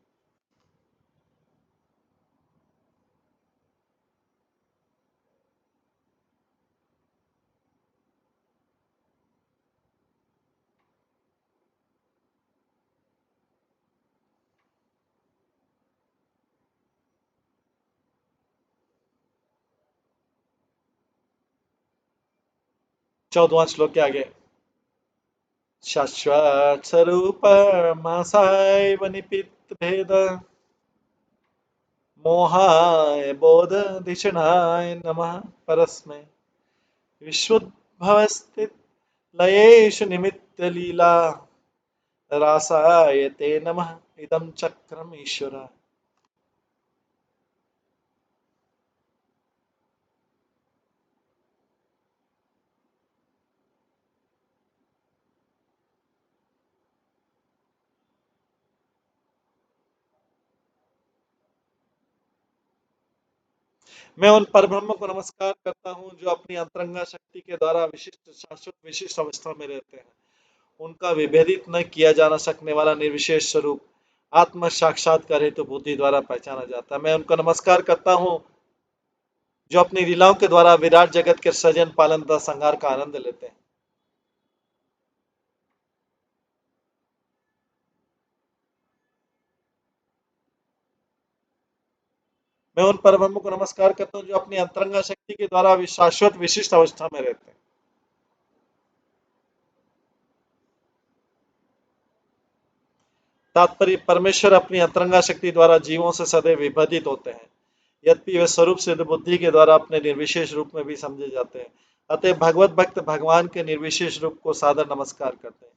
चौदवा श्लोक के आगे, शाश्वत स्वरूप मासाय निपित भेद मोहाय बोध धिषणाय नमः परस्मै विश्वोद्भवस्थित लयेषु निमित्त लीला रासाय ते नमः इदं चक्रम ईश्वर। मैं उन परब्रह्म को नमस्कार करता हूँ जो अपनी अंतरंगा शक्ति के द्वारा विशिष्ट शाश्वत विशिष्ट अवस्था में रहते हैं। उनका विभेदित न किया जाना सकने वाला निर्विशेष स्वरूप आत्म साक्षात्कार हेतु बुद्धि द्वारा पहचाना जाता है। मैं उनको नमस्कार करता हूँ जो अपनी लीलाओं के द्वारा विराट जगत के सृजन पालन तथा संहार का आनंद लेते हैं। मैं उन परब्रह्म को नमस्कार करता हूँ जो अपनी अंतरंगा शक्ति के द्वारा शाश्वत विशिष्ट अवस्था में रहते हैं। तात्पर्य, परमेश्वर अपनी अंतरंगा शक्ति द्वारा जीवों से सदैव विभेदित होते हैं, यद्यपि वे स्वरूप सिद्ध बुद्धि के द्वारा अपने निर्विशेष रूप में भी समझे जाते हैं। अतः भगवत भक्त भगवान के निर्विशेष रूप को सादर नमस्कार करते हैं।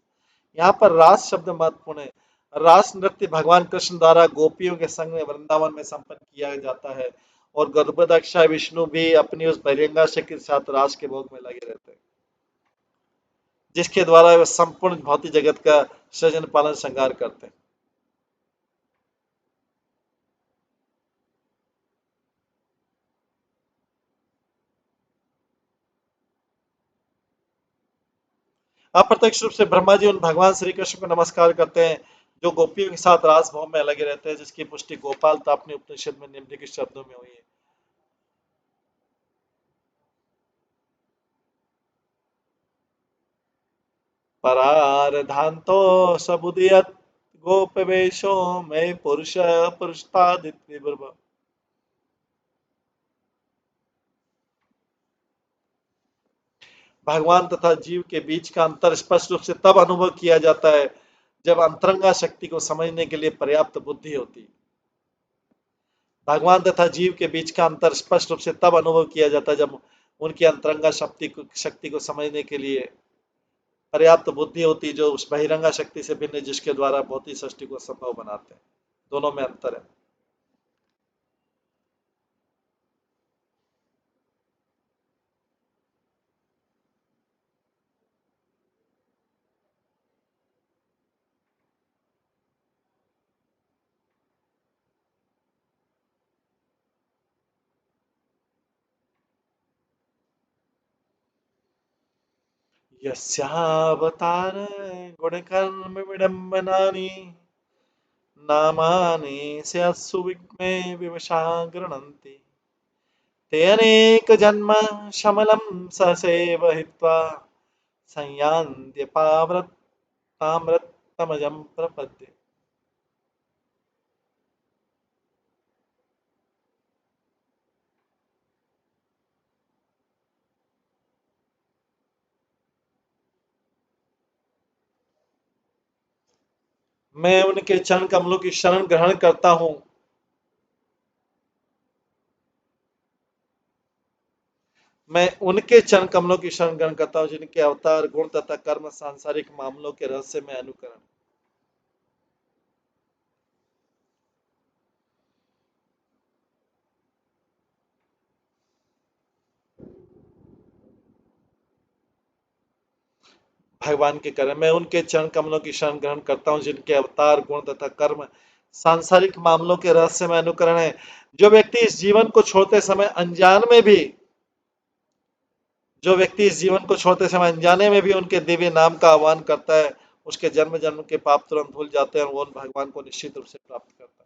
यहाँ पर रास शब्द महत्वपूर्ण है। रास नृत्य भगवान कृष्ण द्वारा गोपियों के संग में वृंदावन में संपन्न किया जाता है और गर्भदक्षा विष्णु भी अपनी उस बहिरंगा शक्ति के साथ रास के भोग में लगे रहते हैं, जिसके द्वारा वे संपूर्ण भौतिक जगत का सृजन पालन श्रृंगार करते हैं। अप्रत्यक्ष रूप से ब्रह्मा जी उन भगवान श्री कृष्ण को नमस्कार करते हैं जो गोपियों के साथ रास भोग में लगे रहते हैं, जिसकी पुष्टि गोपाल तापनी उपनिषद में निम्नलिखित शब्दों में हुई है। परारधान्तो सबुदियत गोपवेशो में पुरुष पुरुषादित विभ्रम। भगवान तथा जीव के बीच का अंतर स्पष्ट रूप से तब अनुभव किया जाता है जब अंतरंगा शक्ति को समझने के लिए पर्याप्त बुद्धि होती है। भगवान तथा जीव के बीच का अंतर स्पष्ट रूप से तब अनुभव किया जाता है जब उनकी अंतरंगा शक्ति को समझने के लिए पर्याप्त बुद्धि होती है, जो उस बहिरंगा शक्ति से भिन्न जिसके द्वारा भौतिक सृष्टि को संभव बनाते हैं। दोनों में अंतर है। यस्यावतार गुणकर्म विडम्बनानि नामानि स्युविग्मे विवशा गृह्णन्ति ते अनेक जन्म शमलं ससेव हित्वा संयान्त्यपाव्रतामृतमजं प्रपद्ये। मैं उनके चरण कमलों की शरण ग्रहण करता हूँ। मैं उनके चरण कमलों की शरण ग्रहण करता हूँ जिनके अवतार गुण तथा कर्म सांसारिक मामलों के रहस्य में अनुकरण। भगवान के कर्म, मैं उनके चरण कमलों की शरण ग्रहण करता हूँ जिनके अवतार गुण तथा कर्म सांसारिक मामलों के रहस्य में अनुकरण है। जो व्यक्ति इस जीवन को छोड़ते समय अनजान में भी जो व्यक्ति इस जीवन को छोड़ते समय अनजाने में भी उनके दिव्य नाम का आह्वान करता है, उसके जन्म जन्म के पाप तुरंत भूल जाते हैं और वो उन भगवान को निश्चित रूप से प्राप्त करता है।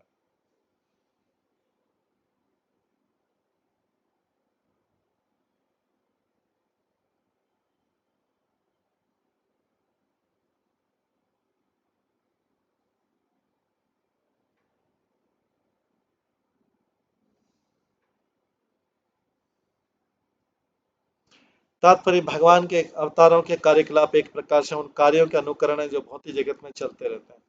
तात्पर्य भगवान के अवतारों के कार्यकलाप एक प्रकार से उन कार्यों के अनुकरण है जो भौतिक जगत में चलते रहते हैं।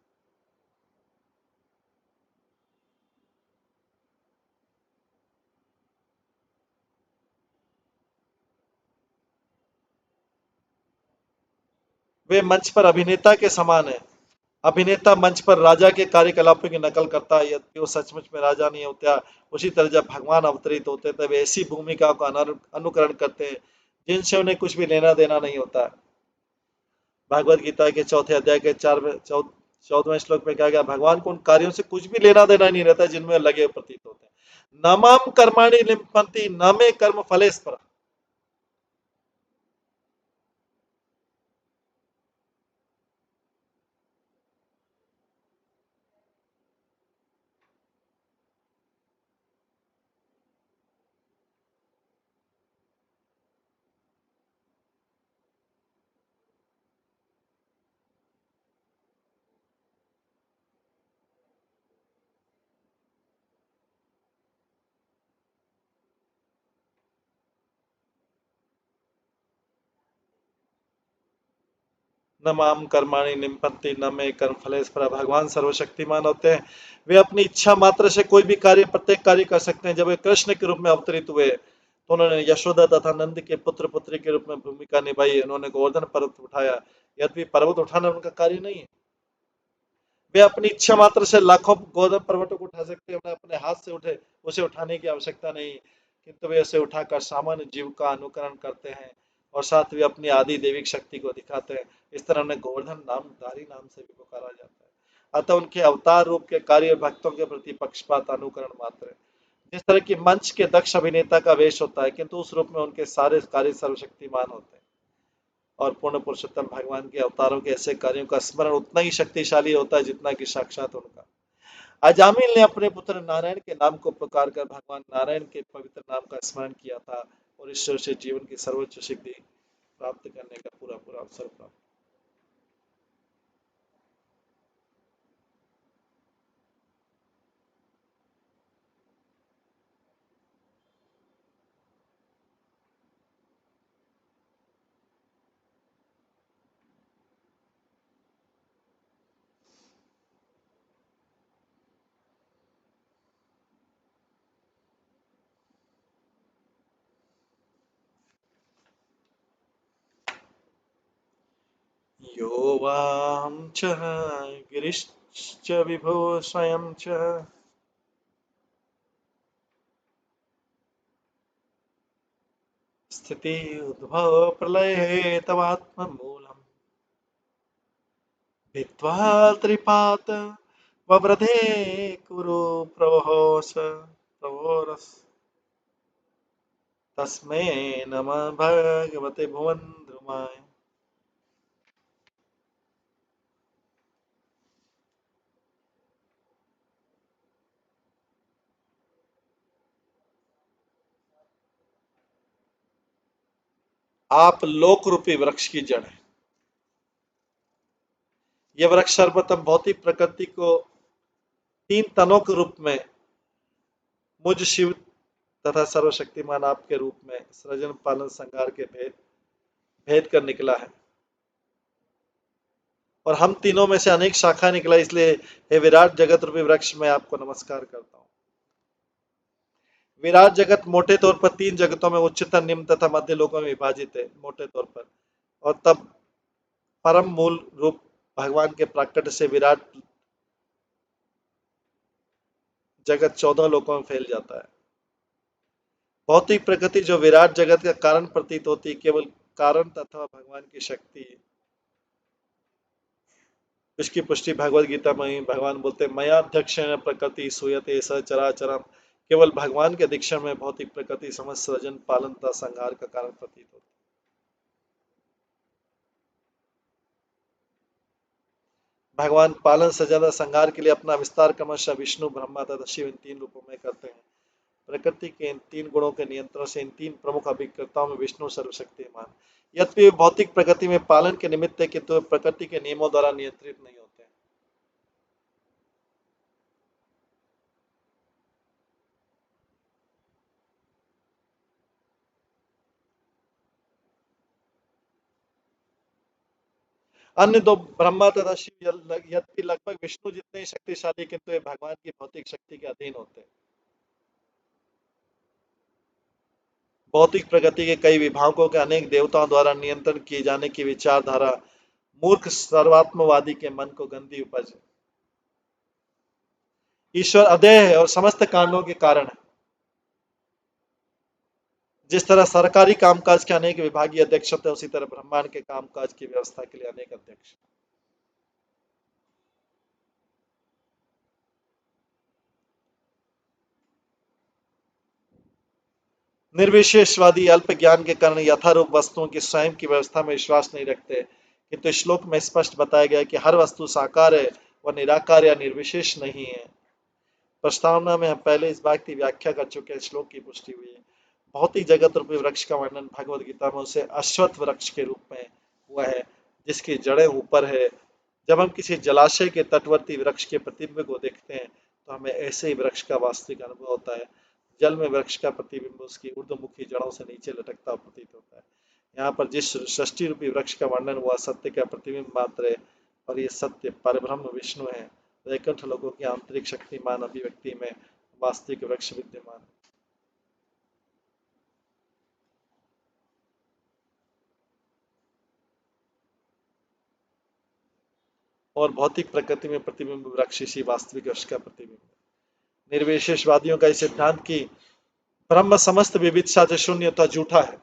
वे मंच पर अभिनेता के समान है। अभिनेता मंच पर राजा के कार्यकलापों की नकल करता है, यद्यपि वो सचमुच में राजा नहीं होता। उसी तरह जब भगवान अवतरित होते हैं, तब वे ऐसी भूमिकाओं का अनुकरण करते हैं जिनसे उन्हें कुछ भी लेना देना नहीं होता। भागवत गीता के चौथे अध्याय के 14वें श्लोक में कहा गया, भगवान को उन कार्यों से कुछ भी लेना देना नहीं रहता जिनमें लगे प्रतीत होते हैं। न माम कर्माणि लिम्पन्ति न मे कर्म फलेस्परः। न माम कर्माणि निम्पन्ति न मे कर्म फलेस्परः। भगवान सर्वशक्तिमान होते हैं, वे अपनी इच्छा मात्र से कोई भी कार्य प्रत्येक कार्य कर सकते हैं। जब वे कृष्ण के रूप में अवतरित हुए तो उन्होंने यशोदा तथा नंद के पुत्र पुत्री के रूप में भूमिका निभाई। उन्होंने गोवर्धन पर्वत उठाया, यद्यपि पर्वत उठाना उनका कार्य नहीं है। वे अपनी इच्छा मात्र से लाखों गोवर्धन पर्वतों को उठा सकते हैं, उन्हें अपने हाथ से उठे उसे उठाने की आवश्यकता नहीं, किंतु वे उसे उठाकर सामान्य जीव का अनुकरण करते हैं और साथ वे अपनी आदि दैविक शक्ति को दिखाते हैं। इस तरह उन्हें गोवर्धन नामधारी नाम से भी पुकारा जाता है। अतः उनके अवतार रूप के कार्य भक्तों के प्रति पक्षपात अनुकरण मात्र है। जिस तरह की मंच के दक्ष अभिनेता का वेश होता है, किंतु उस रूप में उनके सारे कार्य सर्वशक्तिमान होते हैं। और पूर्ण पुरुषोत्तम भगवान के अवतारों के ऐसे कार्यों का स्मरण उतना ही शक्तिशाली होता है जितना कि साक्षात उनका। अजामिल ने अपने पुत्र नारायण के नाम को पुकार कर भगवान नारायण के पवित्र नाम का स्मरण किया था और ईश्वर से जीवन की सर्वोच्च सिद्धि प्राप्त करने का पूरा पूरा अवसर प्राप्त। यो वां च गिरिश्च विभो स्वयं च स्थिति उद्भव प्रलये तवात्ममूलम् भित्त्वा त्रिपात वव्रधे कुरु प्रभोरस। तस्मै नमः भगवते भुवनद्रुमाय। आप लोक रूपी वृक्ष की जड़ है। यह वृक्ष सर्वप्रथम भौतिक प्रकृति को तीन तनों के रूप में मुझ शिव तथा सर्वशक्तिमान आपके रूप में सृजन पालन संहार के भेद भेद कर निकला है और हम तीनों में से अनेक शाखा निकला। इसलिए हे विराट जगत रूपी वृक्ष मैं आपको नमस्कार करता हूँ। विराट जगत मोटे तौर पर तीन जगतों में उच्चतर निम्न तथा मध्य लोकों में विभाजित है मोटे तौर पर। और तब परम मूल रूप भगवान के प्राकट्य से विराट जगत 14 लोकों में फैल जाता है। भौतिक प्रकृति जो विराट जगत का कारण प्रतीत होती है, केवल कारण तथा भगवान की शक्ति है। इसकी पुष्टि भगवद गीता में भगवान बोलते हैं, मयाध्यक्षेण प्रकृति सूयते सचराचरम। केवल भगवान के दीक्षण में भौतिक प्रकृति समस्त सृजन पालन तथा संहार का कारण प्रतीत होती है। भगवान पालन से ज्यादा संहार के लिए अपना विस्तार क्रमशः विष्णु, ब्रह्मा तथा शिव इन तीन रूपों में करते हैं। प्रकृति के इन तीन गुणों के नियंत्रण से इन तीन प्रमुख अभिकर्ताओं में विष्णु सर्वशक्तिमान। यद्यपि वे भौतिक प्रकृति में पालन के निमित्त है, किंतु वे प्रकृति के नियमों द्वारा नियंत्रित नहीं होते। अन्य दो ब्रह्मा तथा शिव यद्यपि लगभग विष्णु जितने ही शक्तिशाली, किंतु वे भगवान की भौतिक शक्ति के अधीन होते हैं। भौतिक प्रगति के कई विभागों के अनेक देवताओं द्वारा नियंत्रण किए जाने की विचारधारा मूर्ख सर्वात्मवादी के मन को गंदी उपज है। ईश्वर अदेह है और समस्त कांडों के कारण है। जिस तरह सरकारी कामकाज के अनेक विभागीय अध्यक्ष होते हैं, उसी तरह ब्रह्मांड के कामकाज की व्यवस्था के लिए अनेक अध्यक्ष। निर्विशेषवादी अल्प ज्ञान के कारण यथारूप वस्तुओं की स्वयं की व्यवस्था में विश्वास नहीं रखते, किंतु श्लोक में स्पष्ट बताया गया कि हर वस्तु साकार है, वह निराकार या निर्विशेष नहीं है। प्रस्तावना में हम पहले इस बात की व्याख्या कर चुके हैं, श्लोक की पुष्टि हुई है। भौतिक जगत रूपी वृक्ष का वर्णन भगवद गीता में उसे अश्वत्थ वृक्ष के रूप में हुआ है, जिसकी जड़ें ऊपर है। जब हम किसी जलाशय के तटवर्ती वृक्ष के प्रतिबिंब को देखते हैं, तो हमें ऐसे ही वृक्ष का वास्तविक अनुभव होता है। जल में वृक्ष का प्रतिबिंब उसकी ऊर्ध्वमुखी जड़ों से नीचे लटकता प्रतीत होता है। यहाँ पर जिस सृष्टि रूपी वृक्ष का वर्णन हुआ सत्य का प्रतिबिंब मात्र है, और ये सत्य परब्रह्म विष्णु है। वैकुंठ लोगों की आंतरिक शक्तिमान अभिव्यक्ति में वास्तविक वृक्ष विद्यमान है। और भौतिक प्रकृति में प्रतिबिंब वृक्ष इसी वास्तविक वृक्ष का प्रतिबिंब है। निर्विशेषवादियों का इस सिद्धांत की ब्रह्म समस्त विविधता से शून्य तथा झूठा है।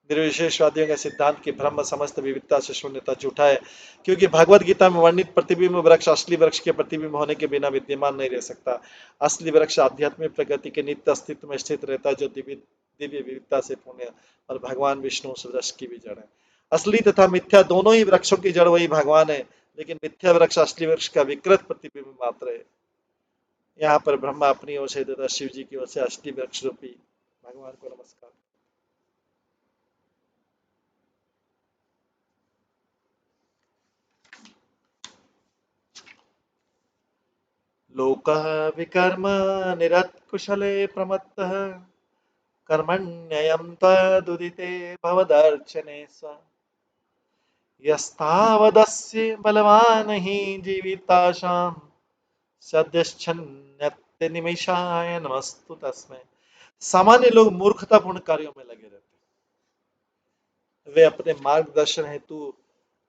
निर्विशेषवादियों के सिद्धांत की ब्रह्म समस्त विविधता से शून्यता झूठा है, क्योंकि भगवत गीता में वर्णित प्रतिबिंब वृक्ष असली वृक्ष के प्रतिबिंब होने के बिना विद्यमान नहीं रह सकता। असली वृक्ष आध्यात्मिक प्रगति के नित्य अस्तित्व में स्थित रहता है, जो दिव्य दिव्य विविधता से पूर्ण है, और भगवान विष्णु उस वृक्ष की भी जड़ है। असली तथा मिथ्या दोनों ही वृक्षों की जड़ वही भगवान है, लेकिन मिथ्या वृक्ष असली वृक्ष का विकृत प्रतिबिंब मात्र है। यहाँ पर ब्रह्मा अपनी ओर से तथा शिव जी की ओर से असली वृक्ष रूपी भगवान को नमस्कार। लोकः विकर्म निरत्कुशले प्रमत्तः कर्मण्ययं तदुदिते भवदर्चने स्व यस्तावदस्य बलवान् हि जीविताशां सद्यश्छन्नत्य निमिषाय नमस्तु तस्मै। सामान्य लोग मूर्खतापूर्ण कार्यों में लगे रहते हैं। वे अपने मार्गदर्शन हेतु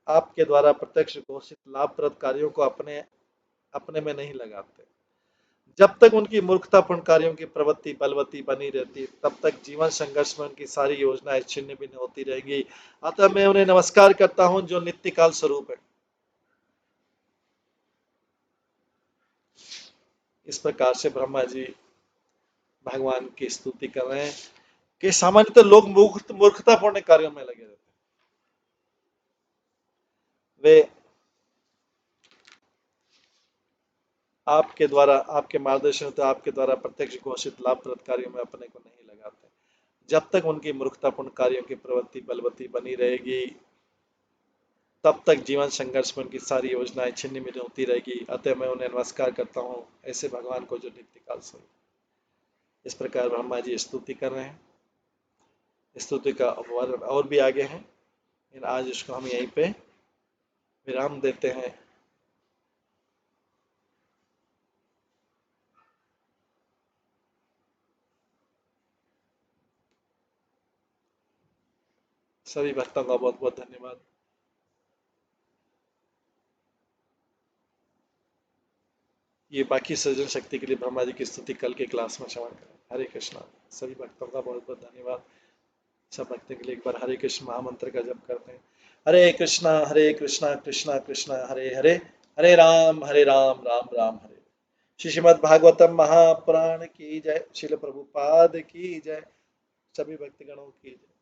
आपके द्वारा प्रत्यक्ष घोषित लाभप्रद कार्यों को अपने अपने में नहीं लगाते। जब तक उनकी मूर्खतापूर्ण कार्यों की प्रवृत्ति बलवती बनी रहती, तब तक जीवन संघर्ष में उनकी सारी योजनाएं छिन्न भिन्न होती रहेगी। अतः मैं उन्हें नमस्कार करता हूं, जो नित्य काल स्वरूप है। इस प्रकार से ब्रह्मा जी भगवान की स्तुति कर रहे हैं कि सामान्यतः लोग मूर्खतापूर्ण कार्यों में लगे रहते हैं। वे आपके द्वारा, आपके मार्गदर्शन तो आपके द्वारा प्रत्यक्ष घोषित लाभप्रद कार्यों में अपने को नहीं लगाते। जब तक उनकी मूर्खतापूर्ण कार्यों की प्रवृत्ति बलवती बनी रहेगी, तब तक जीवन संघर्ष में उनकी सारी योजनाएं छिन्न भिन्न होती रहेगी। अतः मैं उन्हें नमस्कार करता हूँ, ऐसे भगवान को जो नित्य काल से। इस प्रकार ब्रह्मा जी स्तुति कर रहे हैं। स्तुति का वर्णन और भी आगे है, लेकिन आज इसको हम यहीं पे विराम देते हैं। सभी भक्तों का बहुत बहुत धन्यवाद। ये बाकी सृजन शक्ति के लिए ब्रह्मा जी की स्तुति कल के क्लास में श्रवण करें। हरे कृष्णा। सभी भक्तों का बहुत बहुत धन्यवाद। सब भक्तों के लिए एक बार हरे कृष्ण महामंत्र का जप करते हैं। हरे कृष्णा कृष्णा कृष्णा हरे हरे, हरे राम राम राम हरे। श्रीमद् भागवतम महापुराण की जय। श्रील प्रभुपाद की जय। सभी भक्तगणों की जय।